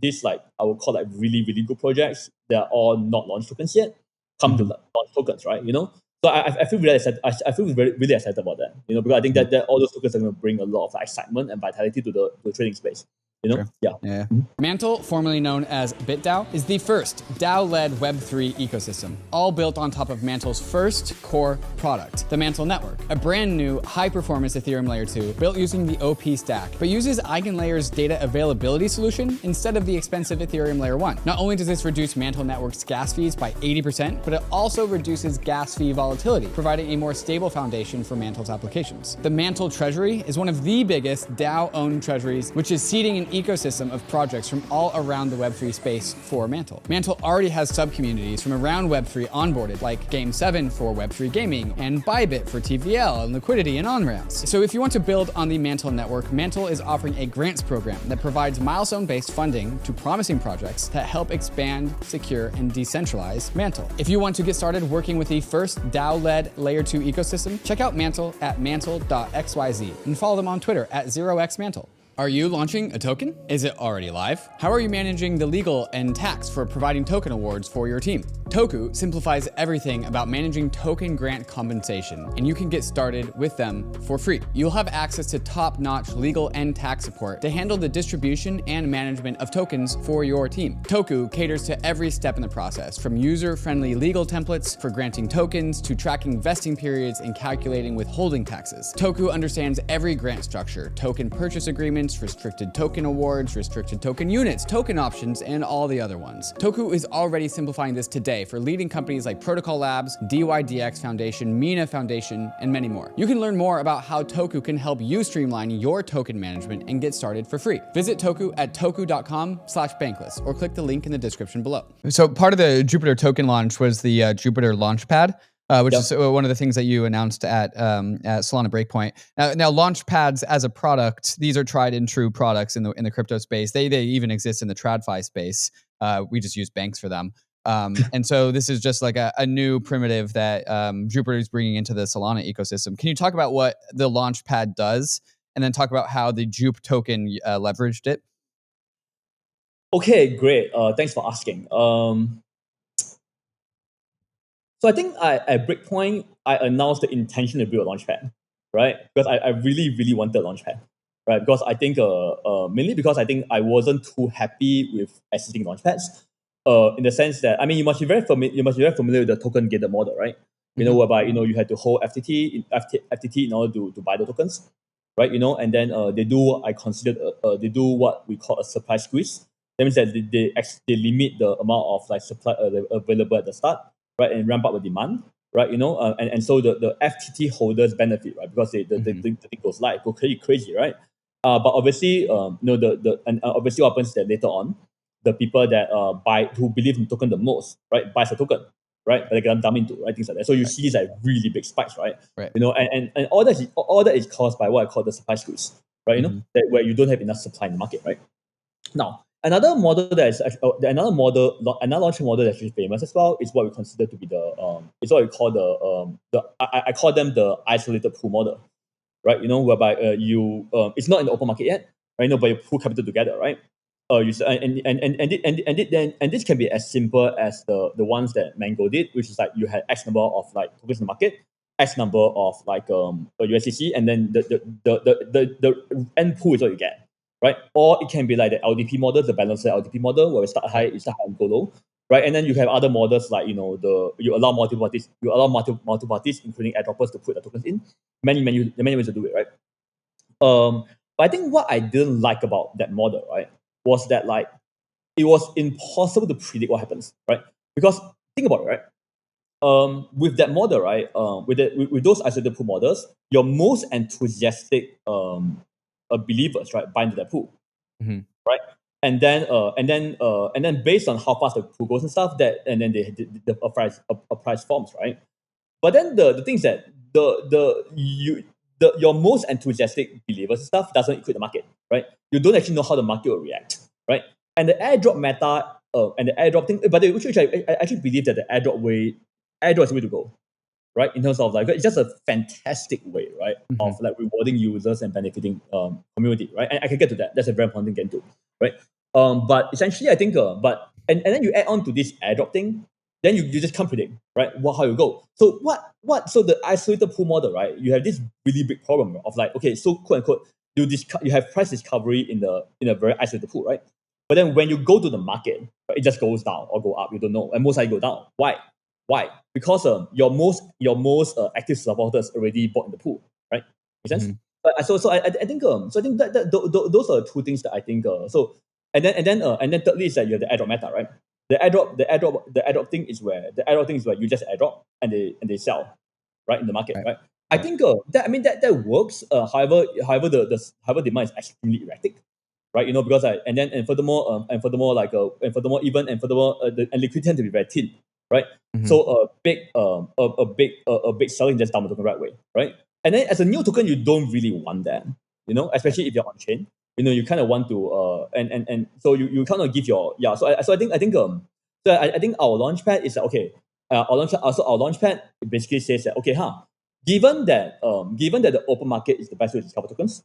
this like I would call like really really good projects that are all not launch tokens yet come to Mhm. launch tokens, right? You know, so I feel really excited. I feel really excited about that. You know, because I think Mhm. that all those tokens are going to bring a lot of excitement and vitality to the trading space. You know, Sure. yeah. Yeah. Mhm. MANTLE, formerly known as BitDAO, is the first DAO-led Web3 ecosystem, all built on top of MANTLE's first core product, the MANTLE Network, a brand new high-performance Ethereum Layer 2 built using the OP stack, but uses EigenLayer's data availability solution instead of the expensive Ethereum Layer 1. Not only does this reduce MANTLE Network's gas fees by 80%, but it also reduces gas fee volatility, providing a more stable foundation for MANTLE's applications. The MANTLE Treasury is one of the biggest DAO-owned treasuries, which is seeding an ecosystem of projects from all around the Web3 space for MANTLE. MANTLE already has sub-communities from around Web3 onboarded, like Game7 for Web3 gaming, and Bybit for TVL and Liquidity and on-ramps. So if you want to build on the MANTLE network, MANTLE is offering a grants program that provides milestone-based funding to promising projects that help expand, secure, and decentralize MANTLE. If you want to get started working with the first DAO-led Layer 2 ecosystem, check out MANTLE at mantle.xyz and follow them on Twitter at 0xmantle. Are you launching a token? Is it already live? How are you managing the legal and tax for providing token awards for your team? TOKU simplifies everything about managing token grant compensation, and you can get started with them for free. You'll have access to top-notch legal and tax support to handle the distribution and management of tokens for your team. TOKU caters to every step in the process, from user-friendly legal templates for granting tokens to tracking vesting periods and calculating withholding taxes. TOKU understands every grant structure, token purchase agreements, restricted token awards, restricted token units, token options, and all the other ones. TOKU is already simplifying this today for leading companies like Protocol Labs, DYDX Foundation, Mina Foundation, and many more. You can learn more about how TOKU can help you streamline your token management and get started for free. Visit TOKU at toku.com/bankless or click the link in the description below. So part of the Jupiter token launch was the Jupiter Launchpad. Which is one of the things that you announced at Solana Breakpoint. Now, Launchpads as a product, these are tried and true products in the crypto space. They even exist in the TradFi space. We just use banks for them. And so this is just like a new primitive that Jupiter is bringing into the Solana ecosystem. Can you talk about what the Launchpad does and then talk about how the JUP token leveraged it? Okay, great. Thanks for asking. So I think at Breakpoint, I announced the intention to build a Launchpad, right? Because I really, really wanted a Launchpad, right? Because I think, mainly because I think I wasn't too happy with existing Launchpads, in the sense that, I mean, you must be very familiar with the token gated model, right? You know, whereby, you had to hold FTT in order to buy the tokens, right? And then they do what I considered, they do what we call a supply squeeze. That means that they limit the amount of like supply available at the start, right, and ramp up the demand, right, and so the FTT holders benefit, right, because the thing goes live, go crazy, right, but obviously, obviously what happens that later on, the people that who believe in token the most, right, buys the token, right, but they get dumped into, right, things like that. So you see these like really big spikes, right, and all that is caused by what I call the supply squeeze, right, that where you don't have enough supply in the market, right. Now, another model that is another launch model that's actually famous as well is what we consider to be it's what we call I call them the isolated pool model, right? Whereby it's not in the open market yet, right? But you pool capital together, right? And this can be as simple as the ones that Mango did, which is like you had X number of like tokens in the market, X number of like USDC, and then the end pool is what you get. Right, or it can be like the LDP model, the balanced LDP model, where we start high, and go low, right? And then you have other models like you allow multiple parties, including airdroppers, to put the tokens in. Many ways to do it, right? But I think what I didn't like about that model, right, was that like it was impossible to predict what happens, right? Because think about it, right? With that model, right, with those isolated pool models, your most enthusiastic believers, right, buy into that pool, right? And then based on how fast the pool goes and stuff, and then a price forms, right? But then the thing is that your most enthusiastic believers and stuff doesn't equate the market, right? You don't actually know how the market will react, right? And the airdrop meta and the airdrop thing, but which I actually believe that the airdrop is the way to go, right? In terms of like, it's just a fantastic way, right, of like rewarding users and benefiting community, right? And I can get to that. That's a very important thing to get to, right? But essentially, I think, and then you add on to this airdrop thing, then you just can't predict, right, how you go. So so the isolated pool model, right? You have this really big problem of like, okay, so quote unquote, you have price discovery in a very isolated pool, right? But then when you go to the market, right, it just goes down or go up. You don't know, and most likely go down. Why? Because your most active supporters already bought in the pool, right? Make sense? But I think those are two things that I think and then thirdly is that you have the airdrop meta, right? The airdrop thing is where you just airdrop and they sell, right, in the market, right? I think that works. However, the demand is extremely erratic, right? Because and furthermore liquidity tend to be very thin, right? So a big selling just dump the token right away, right? And then as a new token, you don't really want that, especially if you're on chain. You kind of want to and so you kind of give your So I think our launchpad is like, okay. Our launchpad basically says that, okay, given that the open market is the best way to discover tokens,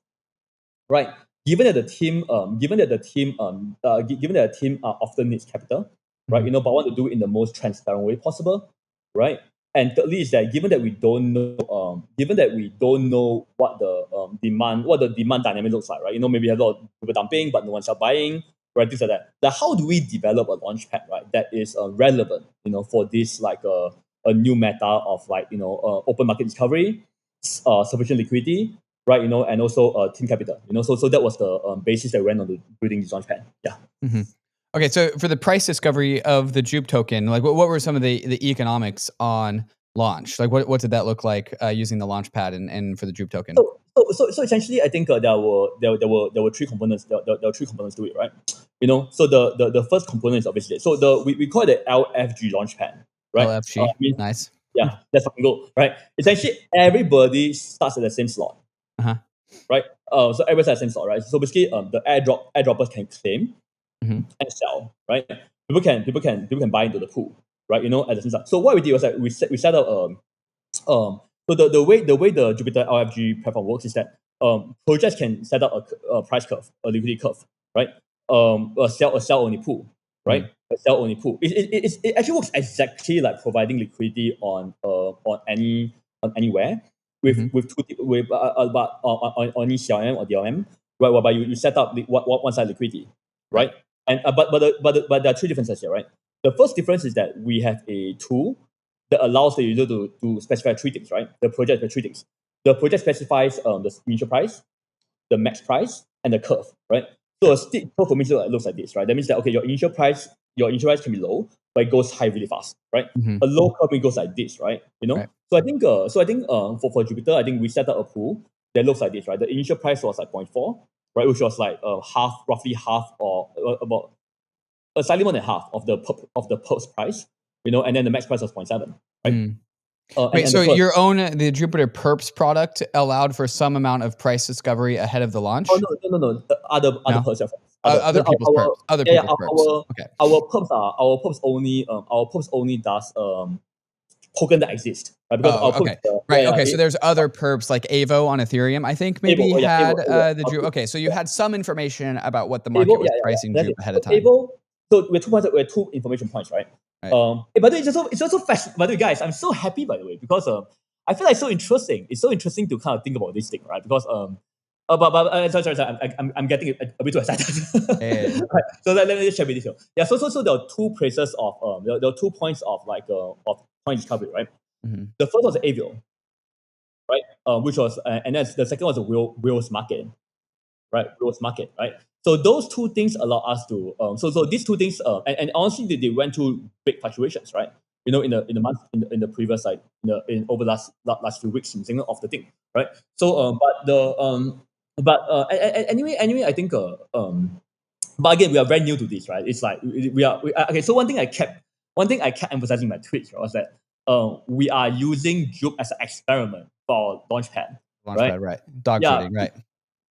right? Given that the team often needs capital, right? But want to do it in the most transparent way possible, right? And thirdly is that given that we don't know what the demand dynamic looks like, right? Maybe you have a lot of people dumping, but no one's buying, right? Things like that. Then how do we develop a launchpad, right, that is relevant, for this like a new meta of like open market discovery, sufficient liquidity, right? And also team capital. So that was the basis that went on to building this launchpad. Yeah. Okay, so for the price discovery of the JUP token, like what were some of the economics on launch? Like what did that look like using the Launchpad and for the JUP token? So essentially, I think there were three components. There were three components to it, right? So the first component is obviously we call it the LFG launchpad, right? LFG, nice. Yeah, that's fucking go, right? Essentially, everybody starts at the same slot, right? So everybody starts at the same slot, right? So basically, the airdroppers can claim and sell, right? People can buy into the pool, right? At the same time. So what we did was that we set up so the way the Jupiter LFG platform works is that projects can set up a price curve, a liquidity curve, right? A sell only pool, right? A sell only pool. It actually works exactly like providing liquidity on anywhere with but on any CLM or DLM, right? Whereby you set up one side liquidity, right? And but there are three differences here, right? The first difference is that we have a tool that allows the user to specify three things, right? The project specifies three things. The project specifies the initial price, the max price, and the curve, right? So a steep curve for me looks like this, right? That means that okay, your initial price can be low, but it goes high really fast, right? A low curve it goes like this, right? You know. Right. So I think for Jupiter, I think we set up a pool that looks like this, right? The initial price was like 0.4, right, which was like roughly half or about slightly more than half of the perps price, you know, and then the max price was 0.7, right? Wait, And so the your own the Jupiter Perps product allowed for some amount of price discovery ahead of the launch? Oh no. Other No? perps reference. Other people's perps. Other people's perps. Okay. Our perps only does token that exist, right? Because our perps, Okay. Right. Okay. So there's other perps like Avo on Ethereum, I think maybe had the Jupe. Okay. So you had some information about what the market was pricing Jupe ahead of time. So we have two information points, right? Right. By the way, it's also fascinating. By the way, guys, I'm so happy by the way because I feel like it's so interesting. It's so interesting to kind of think about this thing, right? Because sorry, I'm getting a bit too excited. Hey. Right. So let me just share with you. Yeah. So there are two places of there are 2 points of like of point discovery, right? The first was Avio, right? Which was and then the second was the Wheels market, right? Wheels market, right? So those two things allow us to so these two things and honestly they went through big fluctuations, right? You know, in the month in the previous like in over last few weeks something of the thing, right? So anyway I think but again we are very new to this, right? It's like okay. So one thing I kept emphasizing in my tweets, right, was that we are using JUP as an experiment for Launchpad, right? Launchpad, right. Dog Yeah, fooding, right.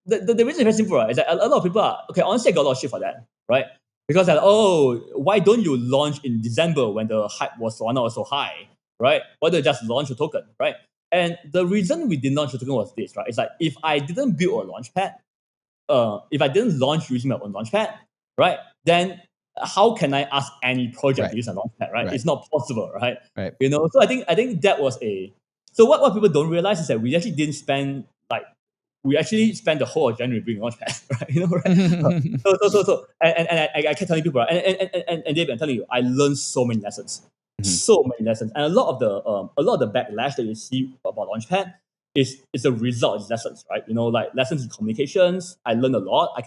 the reason is very simple, right? Is that a lot of people are okay. Honestly, I got a lot of shit for that, right? Because like, oh, why don't you launch in December when the hype was so high, right? Why don't you just launch a token, right? And the reason we didn't launch a token was this, right? It's like if I didn't build a launchpad, if I didn't launch using my own launchpad, right? Then how can I ask any project to use a launchpad, right? It's not possible, right? Right. You know, so I think that was a so what people don't realize is that we actually didn't spend like we actually spent the whole of January building Launchpad, right? You know, right? And I kept telling people, right? And David, I'm telling you, I learned so many lessons, and a lot of the backlash that you see about Launchpad is a result of these lessons, right? You know, like lessons in communications. I learned a lot. I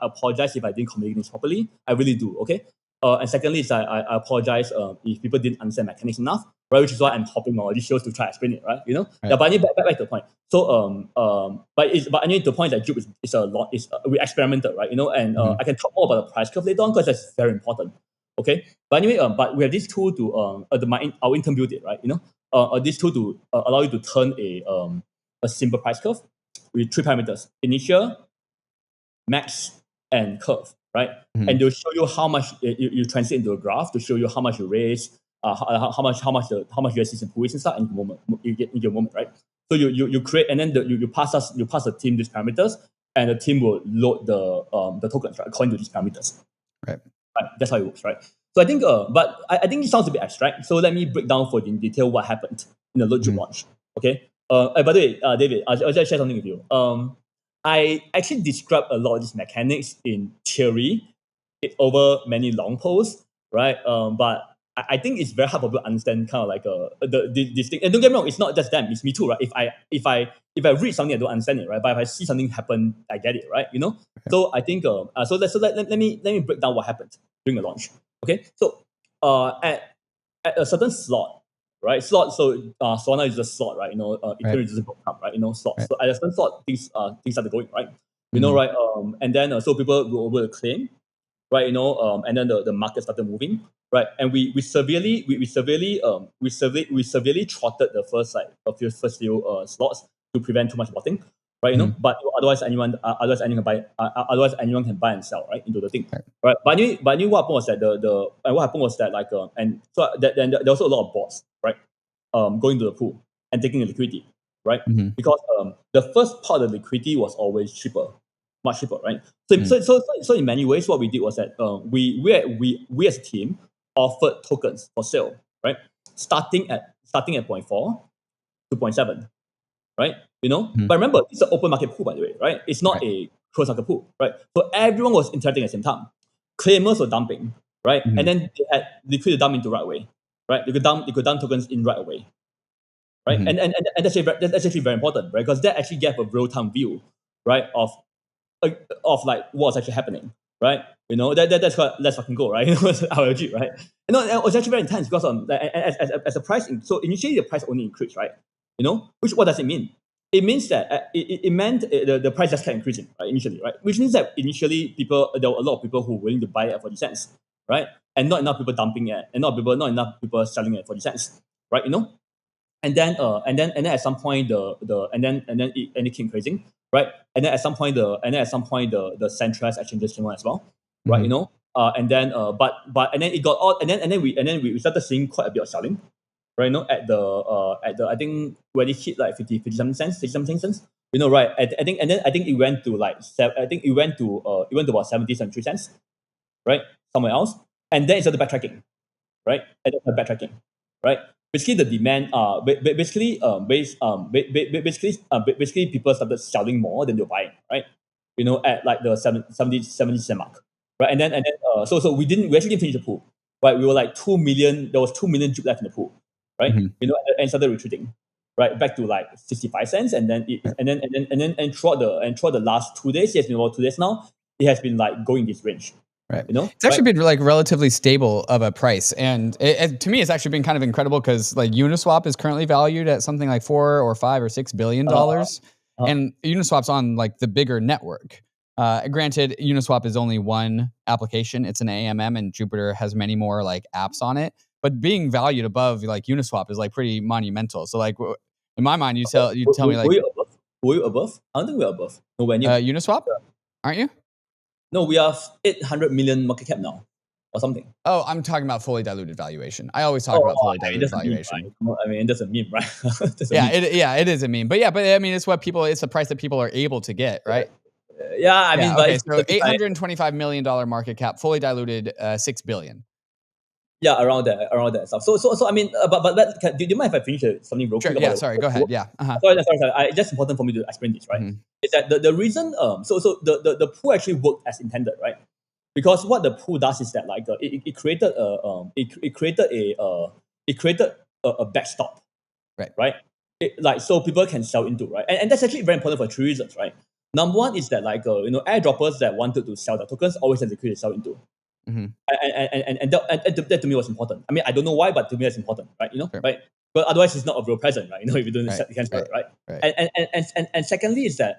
apologize if I didn't communicate this properly. I really do. Okay. And secondly, is I apologize if people didn't understand mechanics enough, right? Which is why I'm hopping on all these shows to try to explain it, right? You know. Right. Yeah, but I need back to the point. So but I need the point that JUP is a lot we experimented, right? You know, and I can talk more about the price curve later on because that's very important. Okay. But anyway, but we have this tool to our intern built it, right? You know, this tool to allow you to turn a simple price curve with 3 parameters: initial, max, and curve, right? And they'll show you how much you translate into a graph to show you how much you raise, how much USD is in pool and stuff, and you get in your moment, right? So you create and then you pass the team these parameters, and the team will load the tokens, right, according to these parameters. Right. That's how it works, right? So I think but I think it sounds a bit abstract. So let me break down for you in detail what happened in the JUP launch. Okay. By the way, David, I'll just share something with you. I actually described a lot of these mechanics in theory over many long posts, right? But I think it's very hard for people to understand kind of like this thing. And don't get me wrong, it's not just them, it's me too, right? If I read something, I don't understand it, right? But if I see something happen, I get it, right? You know? So I think let me break down what happened during the launch. Okay. So at a certain slot, right? Slot, so Solana is a slot, right? You know, Ethereum doesn't go up, right? You know, slots. So at a certain slot, things started going, right? You know, right? And then so people were able to claim, right? You know, and then the market started moving, right? And we severely trotted the first few slots to prevent too much botting, right? You know, but otherwise anyone can buy and sell, right, into the thing, right? But I knew what happened was that like and so then there was also a lot of bots, right? Going to the pool and taking the liquidity. right? Mm-hmm. Because the first part of the liquidity was always cheaper, much cheaper, right? So in many ways, what we did was that we as a team offered tokens for sale, right? Starting at 0.4 to 0.7, right? Mm-hmm. But remember, it's an open market pool, by the way, right? It's not Right. a closed market pool, right? So everyone was interacting at the same time. Claimers were dumping, right? Mm-hmm. And then they had liquidity dump into right away, right? You could dump tokens in right away, right? Mm-hmm. And that's actually very important, right? Because that actually gave a real time view, right, of like what's actually happening, right? That's what let's fucking go, right? It's RLG, right? It was actually very intense because as the price, so initially the price only increased, right? Which what does it mean? It means that it meant the price just kept increasing, right? Initially, right? Which means that initially there were a lot of people who were willing to buy it at 40 cents, right? And not enough people dumping it, and not enough people selling it at 40 cents, right? And then at some point it came crazy, right? And then at some point the centralized exchanges came on as well, right? Mm-hmm. But and then it got all and then we started seeing quite a bit of selling, right? At the I think when it hit like 50 something cents, 60 something cents, right? I think it went to like it went to about 73 cents, right? Somewhere else, and then it started backtracking, right? And then backtracking, right? Basically, the demand, basically, people started selling more than they were buying, right? At like the 70 cent mark, right? So we actually didn't finish the pool, right? We were like 2 million. There was 2 million JUP left in the pool, right? Mm-hmm. And started retreating, right, back to like 65 cents, and then Right. throughout the last 2 days, it's been about 2 days now. It has been like going this range, Right. It's actually right? been like relatively stable of a price, and to me, it's actually been kind of incredible because like Uniswap is currently valued at something like $4 or $5 or $6 billion, Uh, and Uniswap's on like the bigger network. Granted, Uniswap is only one application; it's an AMM, and Jupiter has many more like apps on it. But being valued above like Uniswap is like pretty monumental. So like in my mind, you tell me like were you above? Were you above? I don't think we're above. Nowhere near. Uniswap, aren't you? No, we are 800 million market cap now, or something. Oh, I'm talking about fully diluted valuation. I always talk Oh, about fully I mean, diluted that's a meme, right? valuation. I mean, that's a meme, right? That's a Yeah, meme. it is a meme. But I mean, it's the price that people are able to get, right? Yeah, I mean, Yeah. but Okay. it's So $825 million market cap, fully diluted, 6 billion. yeah, around that stuff. So I mean, do you mind if I finish something real Sure. quick Yeah. about Sorry. the Go ahead. Yeah. Uh-huh. sorry. It's just important for me to explain this, right? Hmm. Is that the reason the pool actually worked as intended, right? Because what the pool does is that like it created a backstop, Right. right? So people can sell into, right? And that's actually very important for three reasons, right? Number one is that like airdroppers that wanted to sell their tokens always have liquidity to sell into, Hmm. and that to me was important. I mean, I don't know why, but to me that's important, right? Sure. Right? But otherwise, it's not a real present, right? If you don't Right. you can't sell Right. it, right? Right. And secondly is that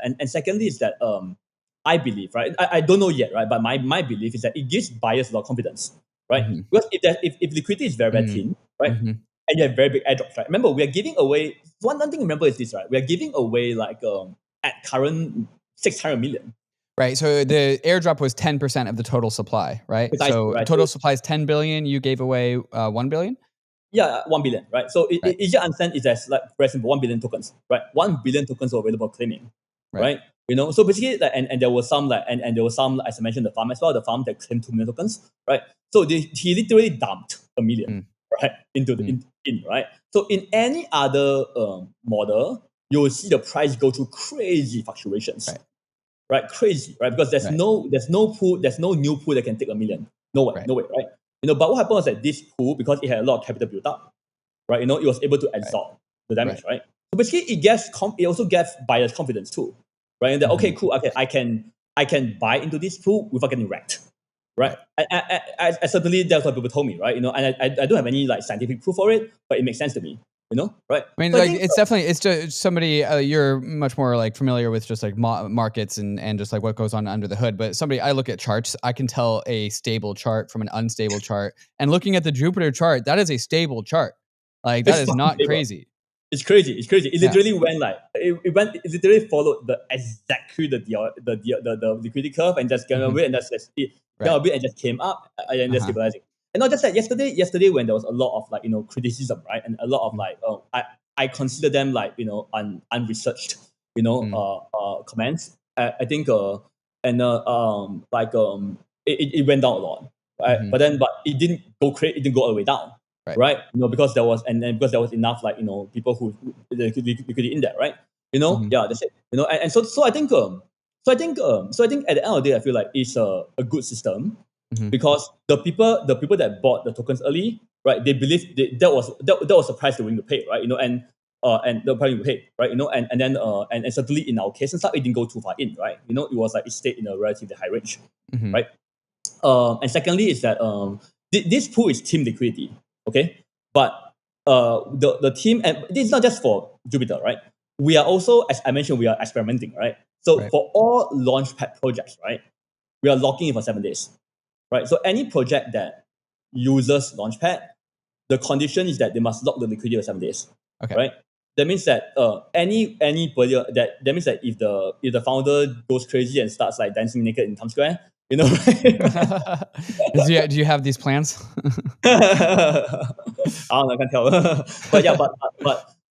I believe, right? I don't know yet, right? But my belief is that it gives buyers a lot of confidence, right? Hmm. Because if liquidity is very very Hmm. thin, right? Hmm. And you have very big airdrops, right? Remember, we are giving away one thing. To remember is this, right? We are giving away like at current 600 million, Right. So the airdrop was 10% of the total supply, right? precisely, So right? total supply is 10 billion. You gave away 1 billion. Yeah, 1 billion, right? So Right. easy to understand is as like very simple, 1 billion tokens, right? 1 billion tokens are available for claiming, Right. right? So basically, like, and there was some like, and there was some, as I mentioned, the farm as well, the farm that claimed 2 million tokens, right? So he literally dumped 1 million, Mm. right, into the right. So in any other model, you will see the price go through crazy fluctuations, Right. right? Crazy, right? Because there's Right. no new pool that can take 1 million. No way, Right. no way, right? But what happened was that this pool, because it had a lot of capital built up, right? It was able to absorb the damage, right? So basically, it also gave buyers confidence too, right? And that okay, Mhm. cool, okay, I can buy into this pool without getting wrecked, right? Right. I certainly that's what people told me, right? And I don't have any like scientific proof for it, but it makes sense to me, right? I mean, So I like, think it's just somebody, you're much more like familiar with just like markets and just like what goes on under the hood. But I look at charts, I can tell a stable chart from an unstable chart. And looking at the Jupiter chart, that is a stable chart. Like, that it's is fucking not stable. crazy. It's crazy. It's crazy. It Yeah. literally went like it literally followed exactly the liquidity curve and just came a Mhm. bit and just it came a bit and just came up and just Uh-huh. stabilizing. And not just that. Yesterday when there was a lot of like criticism, right, and a lot of Mhm. like I consider them like unresearched comments. I think it went down a lot, right? But it didn't go crazy. It didn't go all the way down, right? Because there was because there was enough people who liquidity in there, right? Yeah, that's it. And so I think so I think at the end of the day, I feel like it's a good system because the people that bought the tokens early, right? They believe that was the price they were willing to pay, right? And the price we paid, right? And then and certainly in our case and stuff, it didn't go too far in, right? It was like it stayed in a relatively high range, right? And secondly is that this pool is team liquidity, okay? But the team, and this is not just for Jupiter, right? We are also, as I mentioned, we are experimenting, right? So for all Launchpad projects, right, we are locking in for 7 days, right? So any project that uses Launchpad, the condition is that they must lock the liquidity for 7 days, right? That means that anybody that means that if the founder goes crazy and starts like dancing naked in Times Square, right? Do you have these plans? I don't know, I can't tell. But yeah,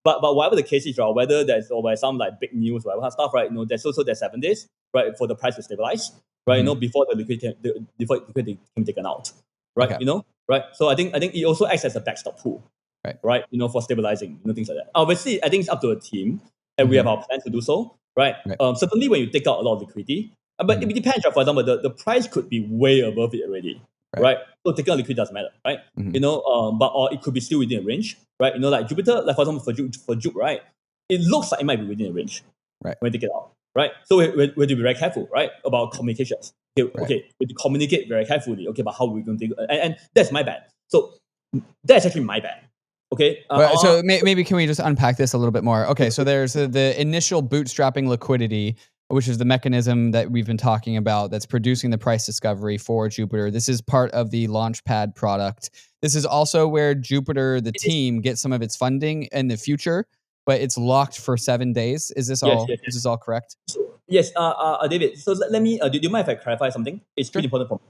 but whatever the case is, right, whether there's or by some like big news, whatever stuff, right? There's also 7 days, right, for the price to stabilize, right? Before the liquidity can be taken out, right? Right. So I think it also acts as a backstop tool, right? For stabilizing, things like that. Obviously, I think it's up to the team, and we have our plan to do so, right? Certainly, when you take out a lot of liquidity, but it depends. For example, the price could be way above it already, right? So taking out liquidity doesn't matter, right? But or it could be still within a range, right? Like Jupiter, like for example, for JUP, right? It looks like it might be within a range, right? When you take it out, right? So we have to be very careful, right, about communications. Okay, we have to communicate very carefully, okay, about how we're going to take it, and that's my bad. So that's actually my bad. Okay. So maybe can we just unpack this a little bit more? Okay, so there's the initial bootstrapping liquidity, which is the mechanism that we've been talking about that's producing the price discovery for Jupiter. This is part of the Launchpad product. This is also where Jupiter, the team, gets some of its funding in the future, but it's locked for 7 days. Is this all? Is this all correct? Yes, David. So let me. Do you mind if I clarify something? It's pretty important for me.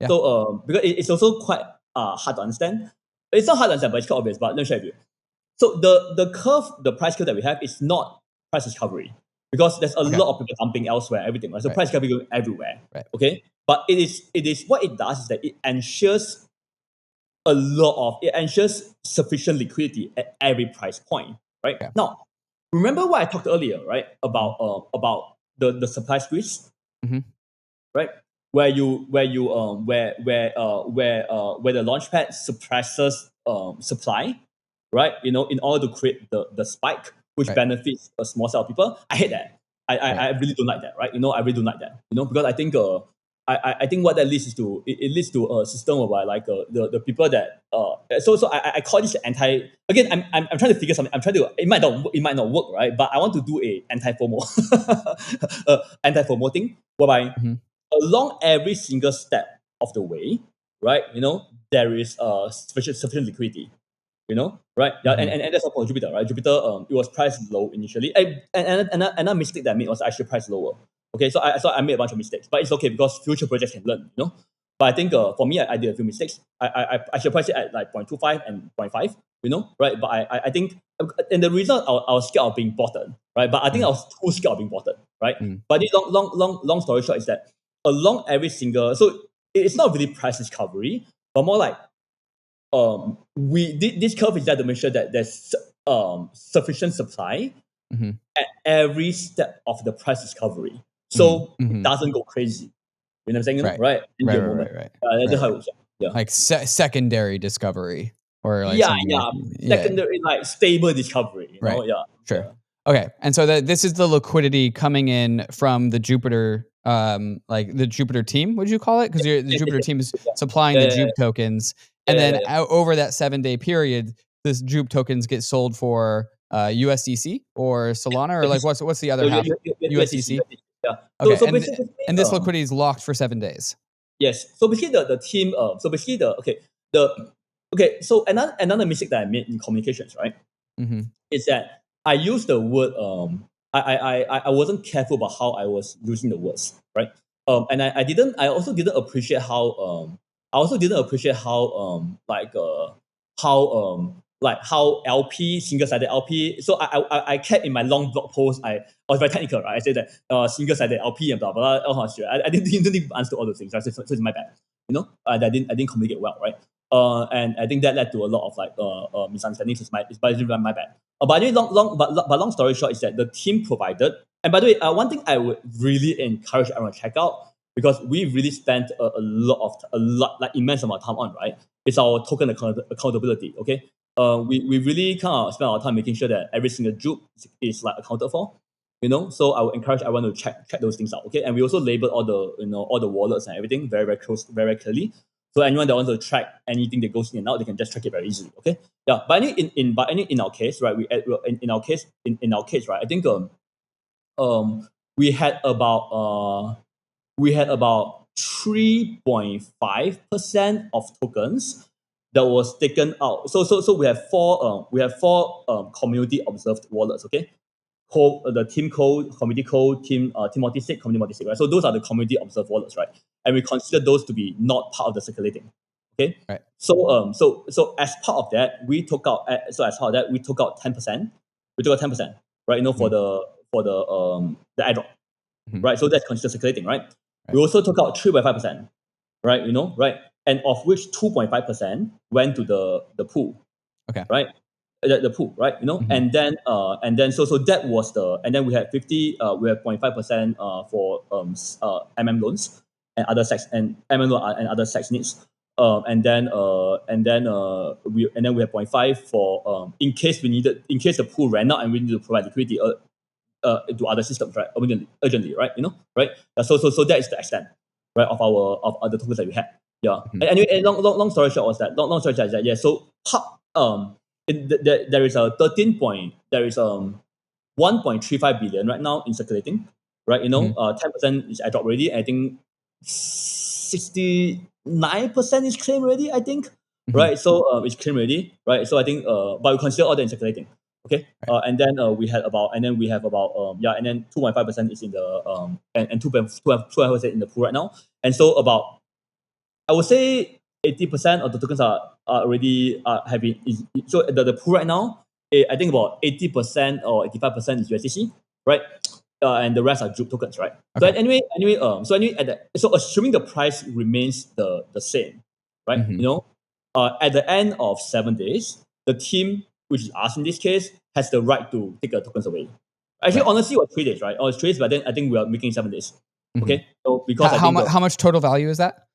Yeah. So because it's also quite hard to understand. It's not hard to understand, but it's quite obvious. But let me share with you. So the curve, the price curve that we have is not price discovery because there's a lot of people dumping elsewhere, everything. Right? So price discovery going everywhere. Right. Okay. But it is what it does is that it ensures it ensures sufficient liquidity at every price point. Right. Yeah. Now, remember what I talked earlier, right? About the supply squeeze, right? Where the launchpad suppresses supply, right? In order to create the spike, which benefits a small set of people. I hate that. I really don't like that, right? I really don't like that. Because I think I think what that leads is to it leads to a system whereby like the people that so I call this anti. Again, I'm trying to figure something. I'm trying to it might not work, right? But I want to do a anti FOMO thing whereby along every single step of the way, right? There is sufficient liquidity. Right? Yeah, and that's not for Jupiter, right? Jupiter, it was priced low initially, and another mistake that I made was actually priced lower. Okay, so I made a bunch of mistakes, but it's okay because future projects can learn, But I think for me, I did a few mistakes. I should price it at like 0.25 and 0.5, right? But I think, and the reason I was scared of being botted, right? But I think I was too scared of being botted, right? But the long story short is that along every single, so it's not really price discovery, but more like this curve is there to make sure that there's sufficient supply at every step of the price discovery, so it doesn't go crazy. You know what I'm saying? Right. Right. That's how it works. Yeah. Like secondary discovery, or like secondary, like stable discovery. Right. Yeah. Sure. Yeah. Okay, and so this is the liquidity coming in from the Jupiter, like the Jupiter team. Would you call it? Because the Jupiter team is supplying the JUP tokens, and then over that 7-day period, this JUP tokens get sold for USDC or Solana, or like what's the other half? USDC. Yeah. Okay, So and this liquidity is locked for 7 days. Yes. So basically, the team. So basically, So another mistake that I made in communications, right, is that I used the word. I wasn't careful about how I was using the words, right? And I didn't. I also didn't appreciate how. like how LP, single-sided LP. So I kept in my long blog post, I was very technical, right? I said that single-sided LP and blah blah blah. Oh, sure. I didn't even answer all those things, right? So it's my bad. I didn't communicate well, right? And I think that led to a lot of like misunderstandings. It's my bad. But anyway, long story short is that the team provided. And by the way, one thing I would really encourage everyone to check out, because we really spent a lot, like immense amount of time on, right? It's our token accountability. Okay, we really kind of spend our time making sure that every single JUP is like accounted for. So I would encourage everyone to check those things out. Okay, and we also labeled all the all the wallets and everything very very clearly. So anyone that wants to track anything that goes in and out, they can just track it very easily. Okay, yeah. But in our case, right? In our case, right? I think we had about 3.5% of tokens that was taken out. So we have four community observed wallets. Okay, the team code, community code, team multi-sig, community multi-sig, right? So those are the community observed wallets, right? And we consider those to be not part of the circulating. Okay. Right. So as part of that, we took out 10%. We took out 10%, right? For the airdrop, right? So that's considered circulating, right? We also took out 3.5%, right? Right? And of which 2.5% went to the pool. Okay. Right? The pool, right? And then so that was and then we had 0.5% for loans and other sex and loan and other sex needs. And then we have 0.5 for in case the pool ran out and we need to provide liquidity to other systems, right? Urgently, right? Right? So that is the extent, right, of the tokens that we had. Yeah. And anyway, long story short was that yeah. So there is 1.35 billion right now in circulating, right? 10% is airdrop already. I think 69% is claimed already. I think, right? So it's claimed already, right? So I think, but we consider all that in circulating. Okay, and then we have about 2.5% is in the and 2.5% in the pool right now, and so about, I would say 80% of the tokens are already having. So the pool right now, I think about 80% or 85% is USDC, right? And the rest are JUP tokens, right? Okay. So assuming the price remains the same, right? At the end of 7 days, the team, which is us in this case, has the right to take the tokens away. Actually, honestly, it was 3 days, right? Or it's 3 days, but then I think we are making 7 days. Okay, so because how much total value is that?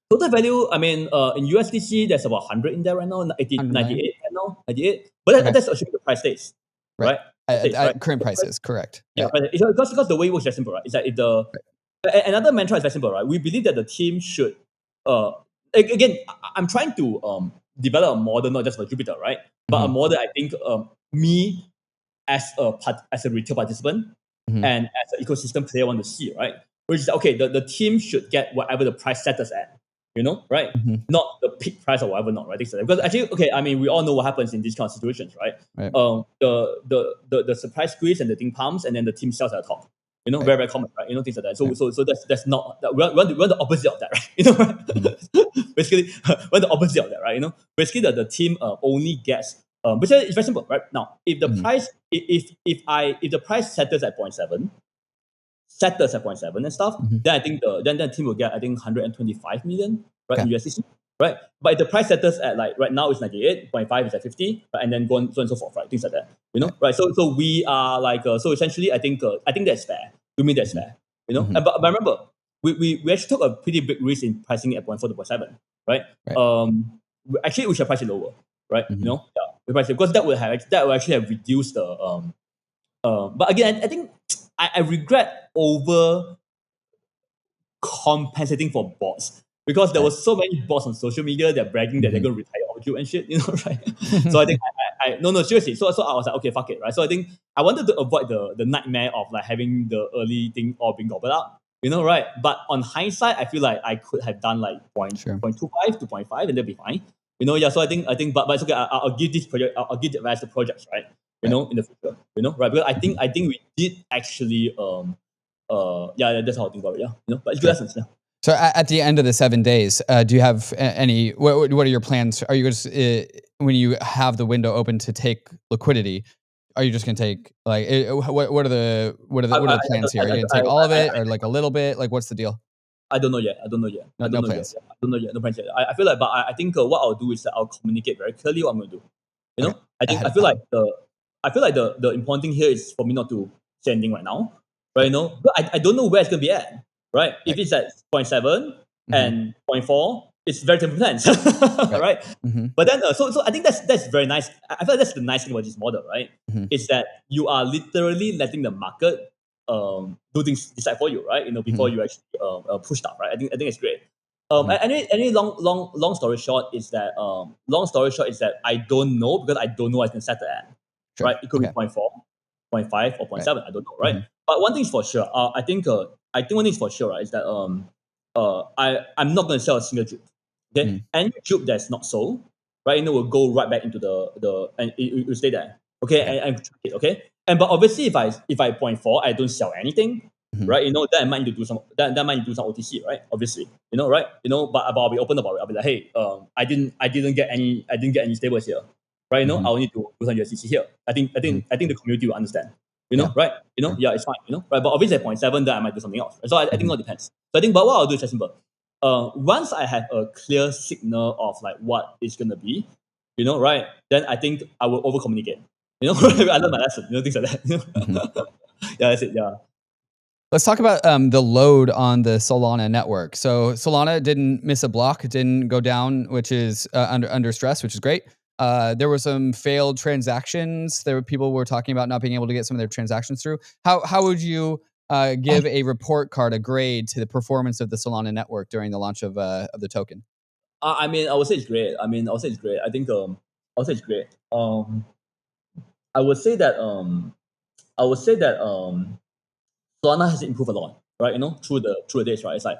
Total value, I mean, in USDC, there's about 100 in there right now, 98 right now, 98. But that's assuming the price stays, right? At current prices, correct. Yeah, but because the way it works is very simple, right? It's like another mantra is very simple, right? We believe that the team should, again, I'm trying to develop a model not just for Jupiter, right? But a model I think me as a retail participant and as an ecosystem player want to see, right? Which is, okay, the team should get whatever the price setters at, right? Not the peak price or whatever, not right? Because actually, okay, I mean, we all know what happens in these kind of situations, right? The supply squeeze and the thing pumps, and then the team sells at the top. Very very common, right? Things like that. So that's not we want the opposite of that, right? Right? Basically, we want the opposite of that, right? Basically the team only gets. But it's very simple, right? Now, if the price, if the price settles at 0.7, and stuff, then I think the team will get, I think, 125 million, right, in USDC, right? But if the price settles at, like, right now it's 98, 0.5 is at 50, right? And then so on and so forth, right? Things like that, right? So we are like, so essentially, I think that's fair. To me, that's fair, but remember, we actually took a pretty big risk in pricing it at 0.4 to 0.7, right? Actually, we should price it lower, right? We price it because that will actually have reduced the but again, I think I regret over compensating for bots, because there was so many bots on social media that bragging that they're going to retire all you and shit, right? So I think no, seriously. So I was like, okay, fuck it, right? So I think I wanted to avoid the nightmare of like having the early thing all being gobbled up, right? But on hindsight, I feel like I could have done like 0.25 to 0.5 and that'd be fine. So I think, but it's okay. I'll give this project, I'll give the rest of the projects, right? In the future, right? Because I think we did actually, that's how I think about it, yeah. But it's good lessons, yeah. So at the end of the 7 days, do you have any? What are your plans? Are you just when you have the window open to take liquidity? Are you just gonna take like what are the plans here? Are you gonna take all of it or like a little bit? Like what's the deal? I don't know yet. I don't know yet. I No don't know yet. plans. I don't know yet. No plans yet. I feel like, but I think what I'll do is that I'll communicate very clearly what I'm going to do. You Okay, know, I think ahead of time. I feel like the important thing here is for me not to say anything right now, right? You know, but I don't know where it's going to be at, right? If Right. it's at 0.7 Mm-hmm. and 0.4, it's very different plans, Right. right? Mm-hmm. But then, so I think that's very nice. I feel like that's the nice thing about this model, right? Mm-hmm. Is that you are literally letting the market do things decide for you, right? You know, before Mm-hmm. you actually push stuff, right? I think it's great. Mm-hmm. Any long story short is that I don't know because I don't know I can set the end, Sure. right? It could be Okay. 0.4, 0.5, or Right. 0.7. I don't know, right? Mm-hmm. But one thing's for sure. I think one thing's for sure, right, is that I'm not going to sell a single juke. Okay, Mm-hmm. any juke that's not sold, right, you know, will go right back into the and it will stay there. Okay, Okay. and okay, and but obviously if I 0.4, I don't sell anything, Mm-hmm. right? You know, that I might need to do some that might need to do some OTC, right? Obviously, you know, right? You know, but I'll be open about it. I'll be like, hey, I didn't get any stables here, right? You know, Mm-hmm. I'll need to do some USDC here. Mm-hmm. I think the community will understand. You Yeah. know, right? You know, Sure. yeah, it's fine. You know, right? But obviously at 0.7, then I might do something else. So I think Mm-hmm. it all depends. So I think, but what I'll do is just simple. Once I have a clear signal of like what it's gonna be, you know, right? Then I think I will over communicate. You know, Mm-hmm. I learned my lesson. You know, things like that. Mm-hmm. Yeah, that's it. Yeah. Let's talk about the load on the Solana network. So Solana didn't miss a block, it didn't go down, which is under stress, which is great. There were some failed transactions. People were talking about not being able to get some of their transactions through. How would you give a report card, a grade to the performance of the Solana network during the launch of the token? I mean, I would say it's great. I would say it's great. I think I would say it's great. I would say that I would say that Solana has improved a lot, right? You know, through the days, right? It's like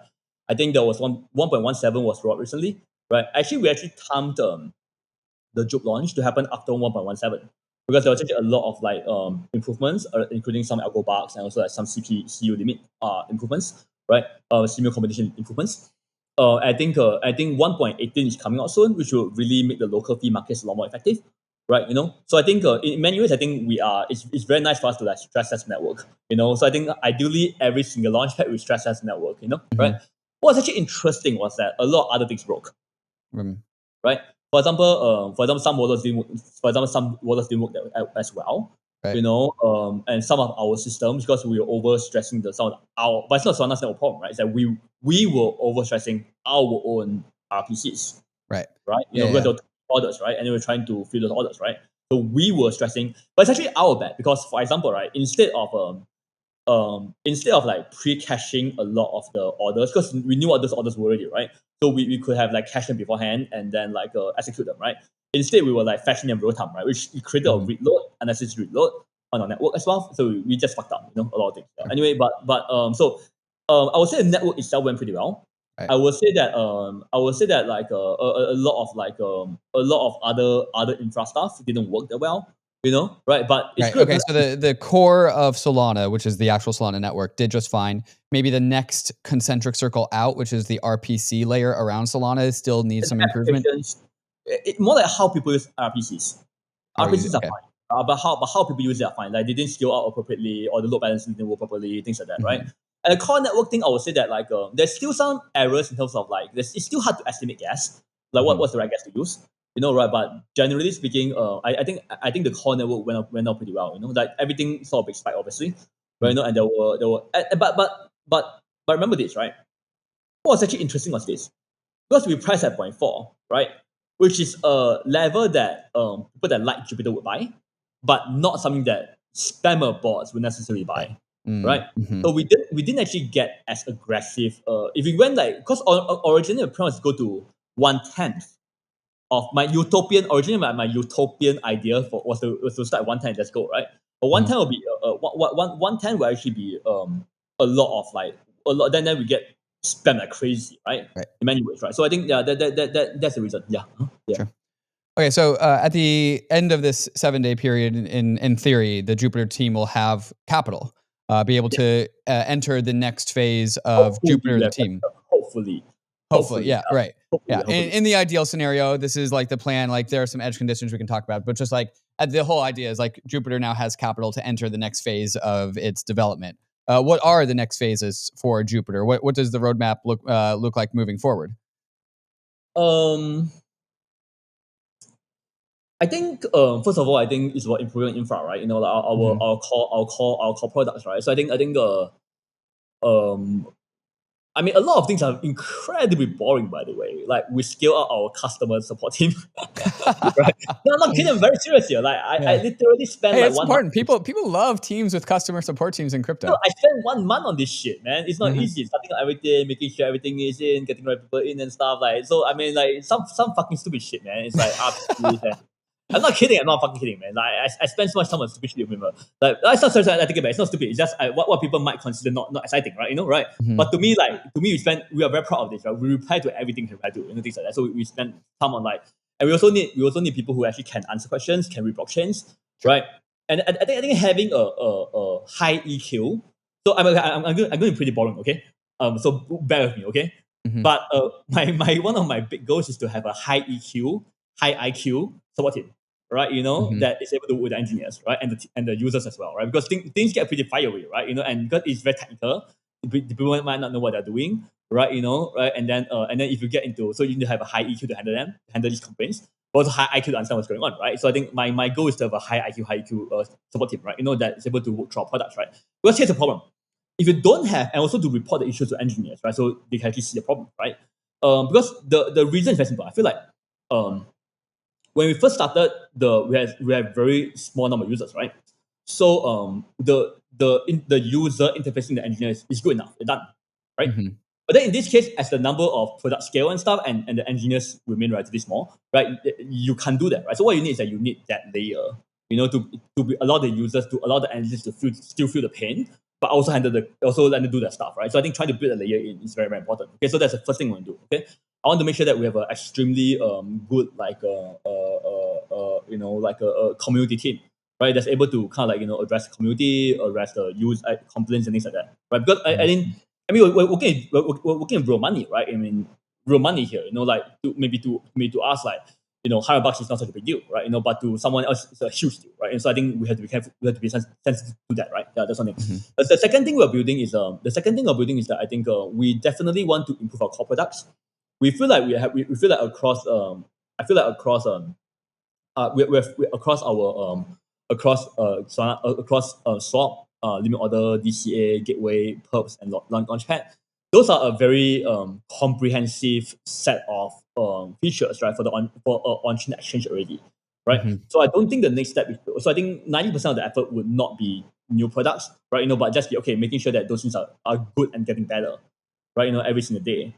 I think there was 1.17 was brought recently, right? Actually, we actually timed the JUP launch to happen after 1.17 because there was actually a lot of like improvements, including some algo bugs and also like some CU limit improvements, right? Simul competition improvements. I think 1.18 is coming out soon, which will really make the local fee markets a lot more effective, right? You know, so I think in many ways, I think it's very nice for us to like stress test network, you know. So I think ideally every single launchpad we stress test network, you know, right? Mm-hmm. What's actually interesting was that a lot of other things broke, Mm-hmm. right? For example, some models didn't work, some models didn't work as well, Right. you know, and some of our systems because we were over stressing the sound our, but it's not Solana's not a problem, right? It's that we were over stressing our own RPCs, Right. right? You know, Yeah. because Yeah. there were orders, right? And we were trying to fill those orders, right? So we were stressing, but it's actually our bad because, for example, right, instead of like pre-caching a lot of the orders because we knew what those orders were already, right? So we could have like cache them beforehand and then like execute them, right? Instead, we were like fetching them real time, right? Which created a Mm-hmm. read load, unnecessary read load on our network as well. So we just fucked up, you know, a lot of things. Sure. Anyway, I would say the network itself went pretty well. Right. I would say that like a lot of like a lot of other infra stuff didn't work that well, you know, right? But it's Right. good Okay. because So the core of Solana, which is the actual Solana network, did just fine. Maybe the next concentric circle out, which is the RPC layer around Solana, still needs some improvement. applications, more like how people use RPCs. How are you? RPCs are Okay. fine, but how people use it are fine. Like they didn't scale out appropriately, or the load balancing didn't work properly, things like that, right? Mm-hmm. And the core network thing, I would say that like there's still some errors in terms of like it's still hard to estimate gas, like Mm-hmm. what's the right gas to use, you know, right? But generally speaking, I think the core network went out pretty well, you know, like everything saw a big spike, obviously, right? You know, and there were but remember this, right? What was actually interesting was this because we priced at 0.4, right? Which is a level that people that like Jupiter would buy, but not something that spammer bots would necessarily Right. buy, right? Mm-hmm. So we didn't actually get as aggressive. If we went like because originally the plan was to go to 1/10 of my utopian originally my utopian idea was to start 1/10 and just go, right? But Mm-hmm. 1/10 will be 1/10 will actually be a lot of like a lot then we get spam like crazy, right? Right. In many ways, right? So I think yeah that's the reason. Yeah. Yeah. Sure. Okay, so at the end of this 7 day period, in theory, the Jupiter team will have capital, be able Yeah. to enter the next phase of Hopefully, Jupiter, the yeah. team. Hopefully, Yeah, right. Hopefully. In the ideal scenario, this is like the plan. Like there are some edge conditions we can talk about, but just like the whole idea is like Jupiter now has capital to enter the next phase of its development. What are the next phases for Jupiter? What does the roadmap look like moving forward? I think first of all, I think it's about improving infra, right? You know, like our core products, right? So um I mean, a lot of things are incredibly boring, by the way. Like, we scale out our customer support team. Right? No, I'm not kidding. I'm very serious here. Like, I Yeah. literally spent Hey, like it's 1 month. important. People love teams with customer support teams in crypto. I spent 1 month on this shit, man. It's not easy. Starting on everything, making sure everything is in, getting the right people in and stuff. Like, so I mean, like some fucking stupid shit, man. It's like RPGs and I'm not kidding. I'm not fucking kidding, man. Like, I spend so much time on stupid shit. Remember, like, it's not sorry. I think about it. It's not stupid. It's just what people might consider not exciting, right? You know, right? But to me, we are very proud of this, right? We reply to everything we reply to, things like that. So we spend time on like, and we also need people who actually can answer questions, can read blockchains, right? And I think having a high EQ. So I'm going to be pretty boring, okay? So bear with me, okay? But my one of my big goals is to have a high EQ, high IQ support team, right? That is able to work with the engineers, right, and the users as well, right? Because things get pretty fiery, right? And because it's very technical, the people might not know what they're doing, right? Right? And then if you get into, so you need to have a high EQ to handle these complaints, but also high IQ to understand what's going on, right? So I think my goal is to have a high IQ support team, right? That is able to work through our products, right? Because here's the problem: if you don't have, and also to report the issues to engineers, right, so they can actually see the problem, right? Because the reason is very simple. I feel like when we first started, we have very small number of users, right? So the user interfacing the engineers is good enough. They're done, right? But then in this case, as the number of product scale and stuff, and the engineers remain relatively small, right? You can't do that, right? So what you need is that you need that layer, allow the users, to allow the engineers to still feel the pain, but also let them do their stuff, right? So I think trying to build a layer in is very, very important. Okay, so that's the first thing we want to do. Okay, I want to make sure that we have an extremely good a community team, right? That's able to kind of address the community, address the use complaints and things like that, right? Because we're working with real money, right? I mean, real money here, like to us, like, $100 is not such a big deal, right? But to someone else, it's a huge deal, right? And so I think we have to be careful, we have to be sensitive to that, right? Yeah, that's one thing. The second thing we're building is that I think we definitely want to improve our core products. We feel like we feel like across I feel like across we across our Solana, across swap, limit order, DCA, gateway, perps, and launchpad. Those are a very comprehensive set of features, right, for on-chain exchange already, right? So I don't think the next step is, so I think 90% of the effort would not be new products, right? But just be making sure that those things are good and getting better, right? Every single day.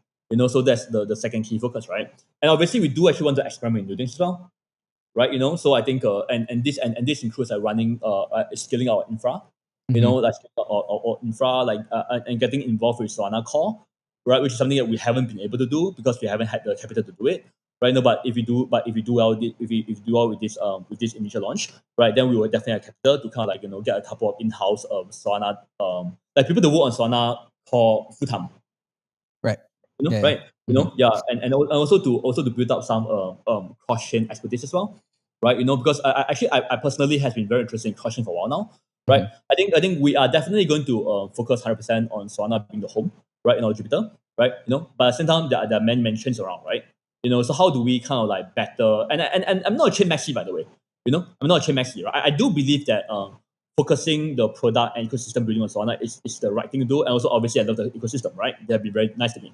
So that's the second key focus, right? And obviously we do actually want to experiment with things as well, right? So I think and this includes running scaling our infra, like our infra, like and getting involved with Solana Core, right? Which is something that we haven't been able to do because we haven't had the capital to do it, right? But if we do well, if we do well with this initial launch, right, then we will definitely have capital to kind of get a couple of in-house Solana like people to work on Solana Core full time, right? Right? And also to build up some cross-chain expertise as well, right? Because I personally has been very interested in cross-chain for a while now, right? I think we are definitely going to focus 100% on Solana being the home, right, in our Jupiter, right? But at the same time, there are many chains around, right? So how do we kind of like better? And I'm not a chain maxi, by the way. I'm not a chain maxi, right? I do believe that focusing the product and ecosystem building on Solana is the right thing to do. And also, obviously, I love the ecosystem, right? That'd be very nice to me.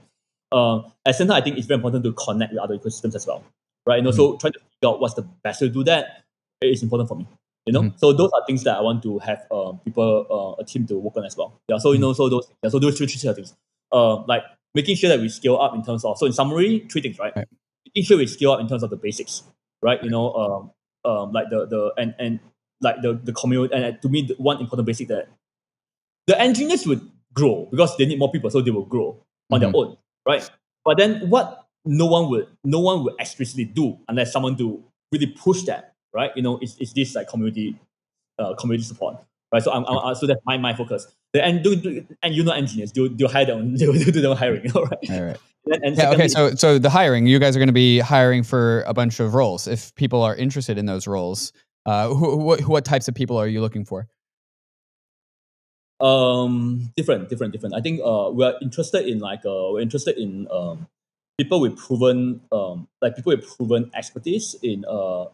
At the same time, I think it's very important to connect with other ecosystems as well, right? So trying to figure out what's the best way to do that is important for me. So those are things that I want to have people, a team to work on as well. Yeah. So so those three things. Like making sure that we scale up in terms of, so in summary, three things, right? Making sure we scale up in terms of the basics, right? Like the community, and to me, the one important basic that the engineers would grow because they need more people, so they will grow on their own, right? But then what no one would explicitly do unless someone to really push that, right? Is this like community support, right? So so that's my focus. And you know engineers, do hire them, do their hiring, right? All right. And Yeah. Okay. secondly, So the hiring, you guys are going to be hiring for a bunch of roles. If people are interested in those roles, what types of people are you looking for? different. I think we're interested in people with proven expertise in. I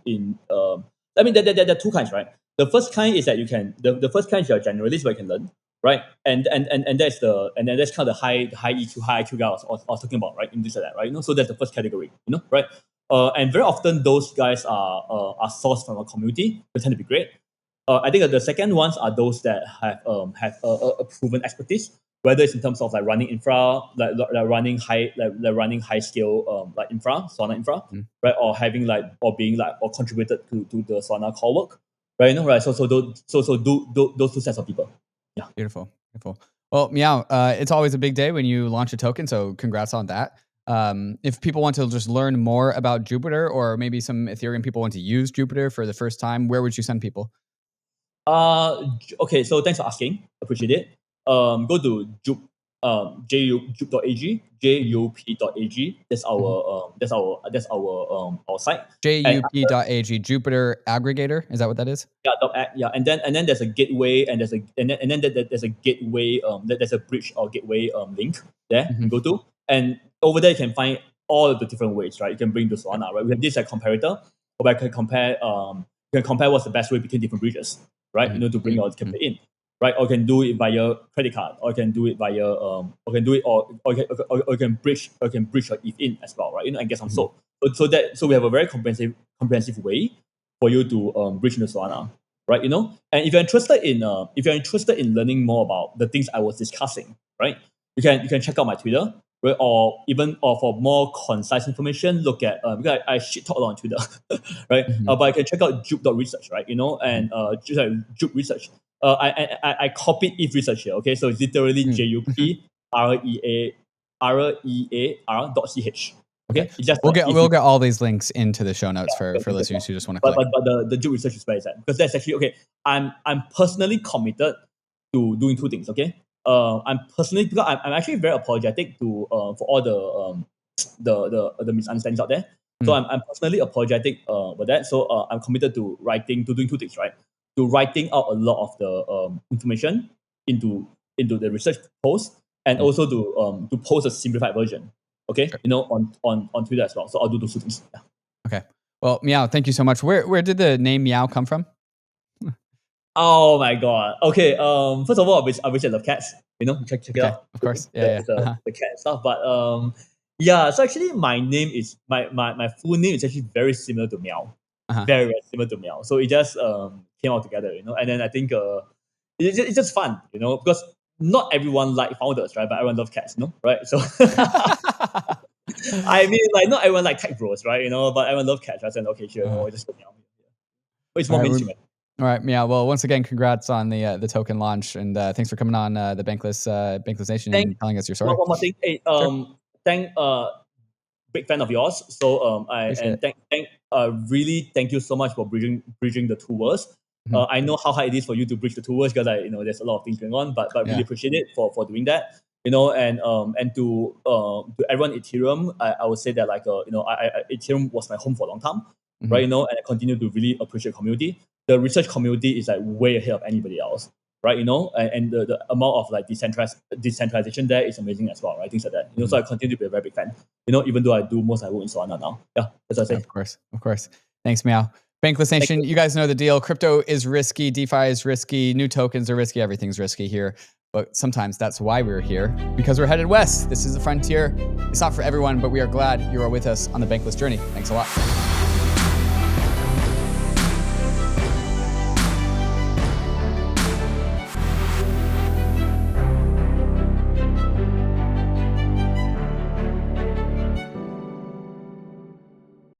mean, there are two kinds, right? The first kind is that the first kind is you're a generalist where you can learn, right? And that's kind of the high EQ, high IQ guy I was talking about, right? In this or that, right? So that's the first category, right? And very often those guys are sourced from a community. They tend to be great. I think the second ones are those that have a proven expertise, whether it's in terms of like running infra, like running high scale like infra, Solana infra, right, or having or being or contributed to the Solana core work, right? Right. So those two sets of people. Yeah. Beautiful. Well, Meow, it's always a big day when you launch a token, so congrats on that. If people want to just learn more about Jupiter, or maybe some Ethereum people want to use Jupiter for the first time, where would you send people? Okay, so thanks for asking. Appreciate it. Go to JUP.ag, JUP.ag. That's our site. JUP.ag, Jupiter Aggregator. Is that what that is? Yeah. And then there's a gateway, and there's a gateway. There's a bridge or gateway link there you go to, and over there you can find all of the different ways, right? You can bring to Solana, right? We have this comparator, where I can compare. You can compare what's the best way between different bridges, right? To bring your capital in, right? Or you can do it via credit card, or you can do it via or you can bridge your ETH in as well, right? And get some sold. So we have a very comprehensive way for you to bridge into Solana, right? And if you're interested in learning more about the things I was discussing, right? You can check out my Twitter, right? Or for more concise information, look at because I shit talk a lot on Twitter, right? But you can check out JUP.research, right? And just like JUP research. I copied ETH research here. Okay, so it's literally JUPREAR.ch. Okay, it's just we'll get all these links into the show notes for listeners who just want to click. But the JUP research is very sad, because that's actually okay. I'm personally committed to doing two things. Okay, I'm actually very apologetic to for all the misunderstandings out there. So I'm personally apologetic for that. So I'm committed to doing two things, right? To writing out a lot of the information into the research post, and also to post a simplified version. Okay, on Twitter as well. So I'll do those two things. Yeah. Okay. Well, Meow, thank you so much. Where did the name Meow come from? Oh my god. Okay. First of all, I wish I love cats. Check it out. Of course. The cat stuff. But yeah. So actually, my name is my full name is actually very similar to Meow. Very, very similar to Meow. So it just came out together. And then I think it's just fun. Because not everyone like founders, right? But everyone loves cats. Right? So. I mean, not everyone like tech bros, right? But everyone loves cats. I said, okay, sure, just put Meow. It's more mainstream. All right, Meow. Well, once again, congrats on the token launch, and thanks for coming on the Bankless Nation and telling us your story. One more thing. Hey, big fan of yours. So really thank you so much for bridging the two worlds. I know how hard it is for you to bridge the two worlds, because there's a lot of things going on, but really appreciate it for doing that. And to everyone Ethereum, I would say that Ethereum was my home for a long time, right? And I continue to really appreciate community. The research community is way ahead of anybody else, right? And the amount of decentralization there is amazing as well, right? Things like that. So I continue to be a very big fan. Even though I do most of my work in Solana now. Yeah, that's what I say. Of course. Thanks, Meow. Bankless Nation, you guys know the deal. Crypto is risky, DeFi is risky, new tokens are risky, everything's risky here. But sometimes that's why we're here, because we're headed west. This is the frontier. It's not for everyone, but we are glad you are with us on the Bankless journey. Thanks a lot.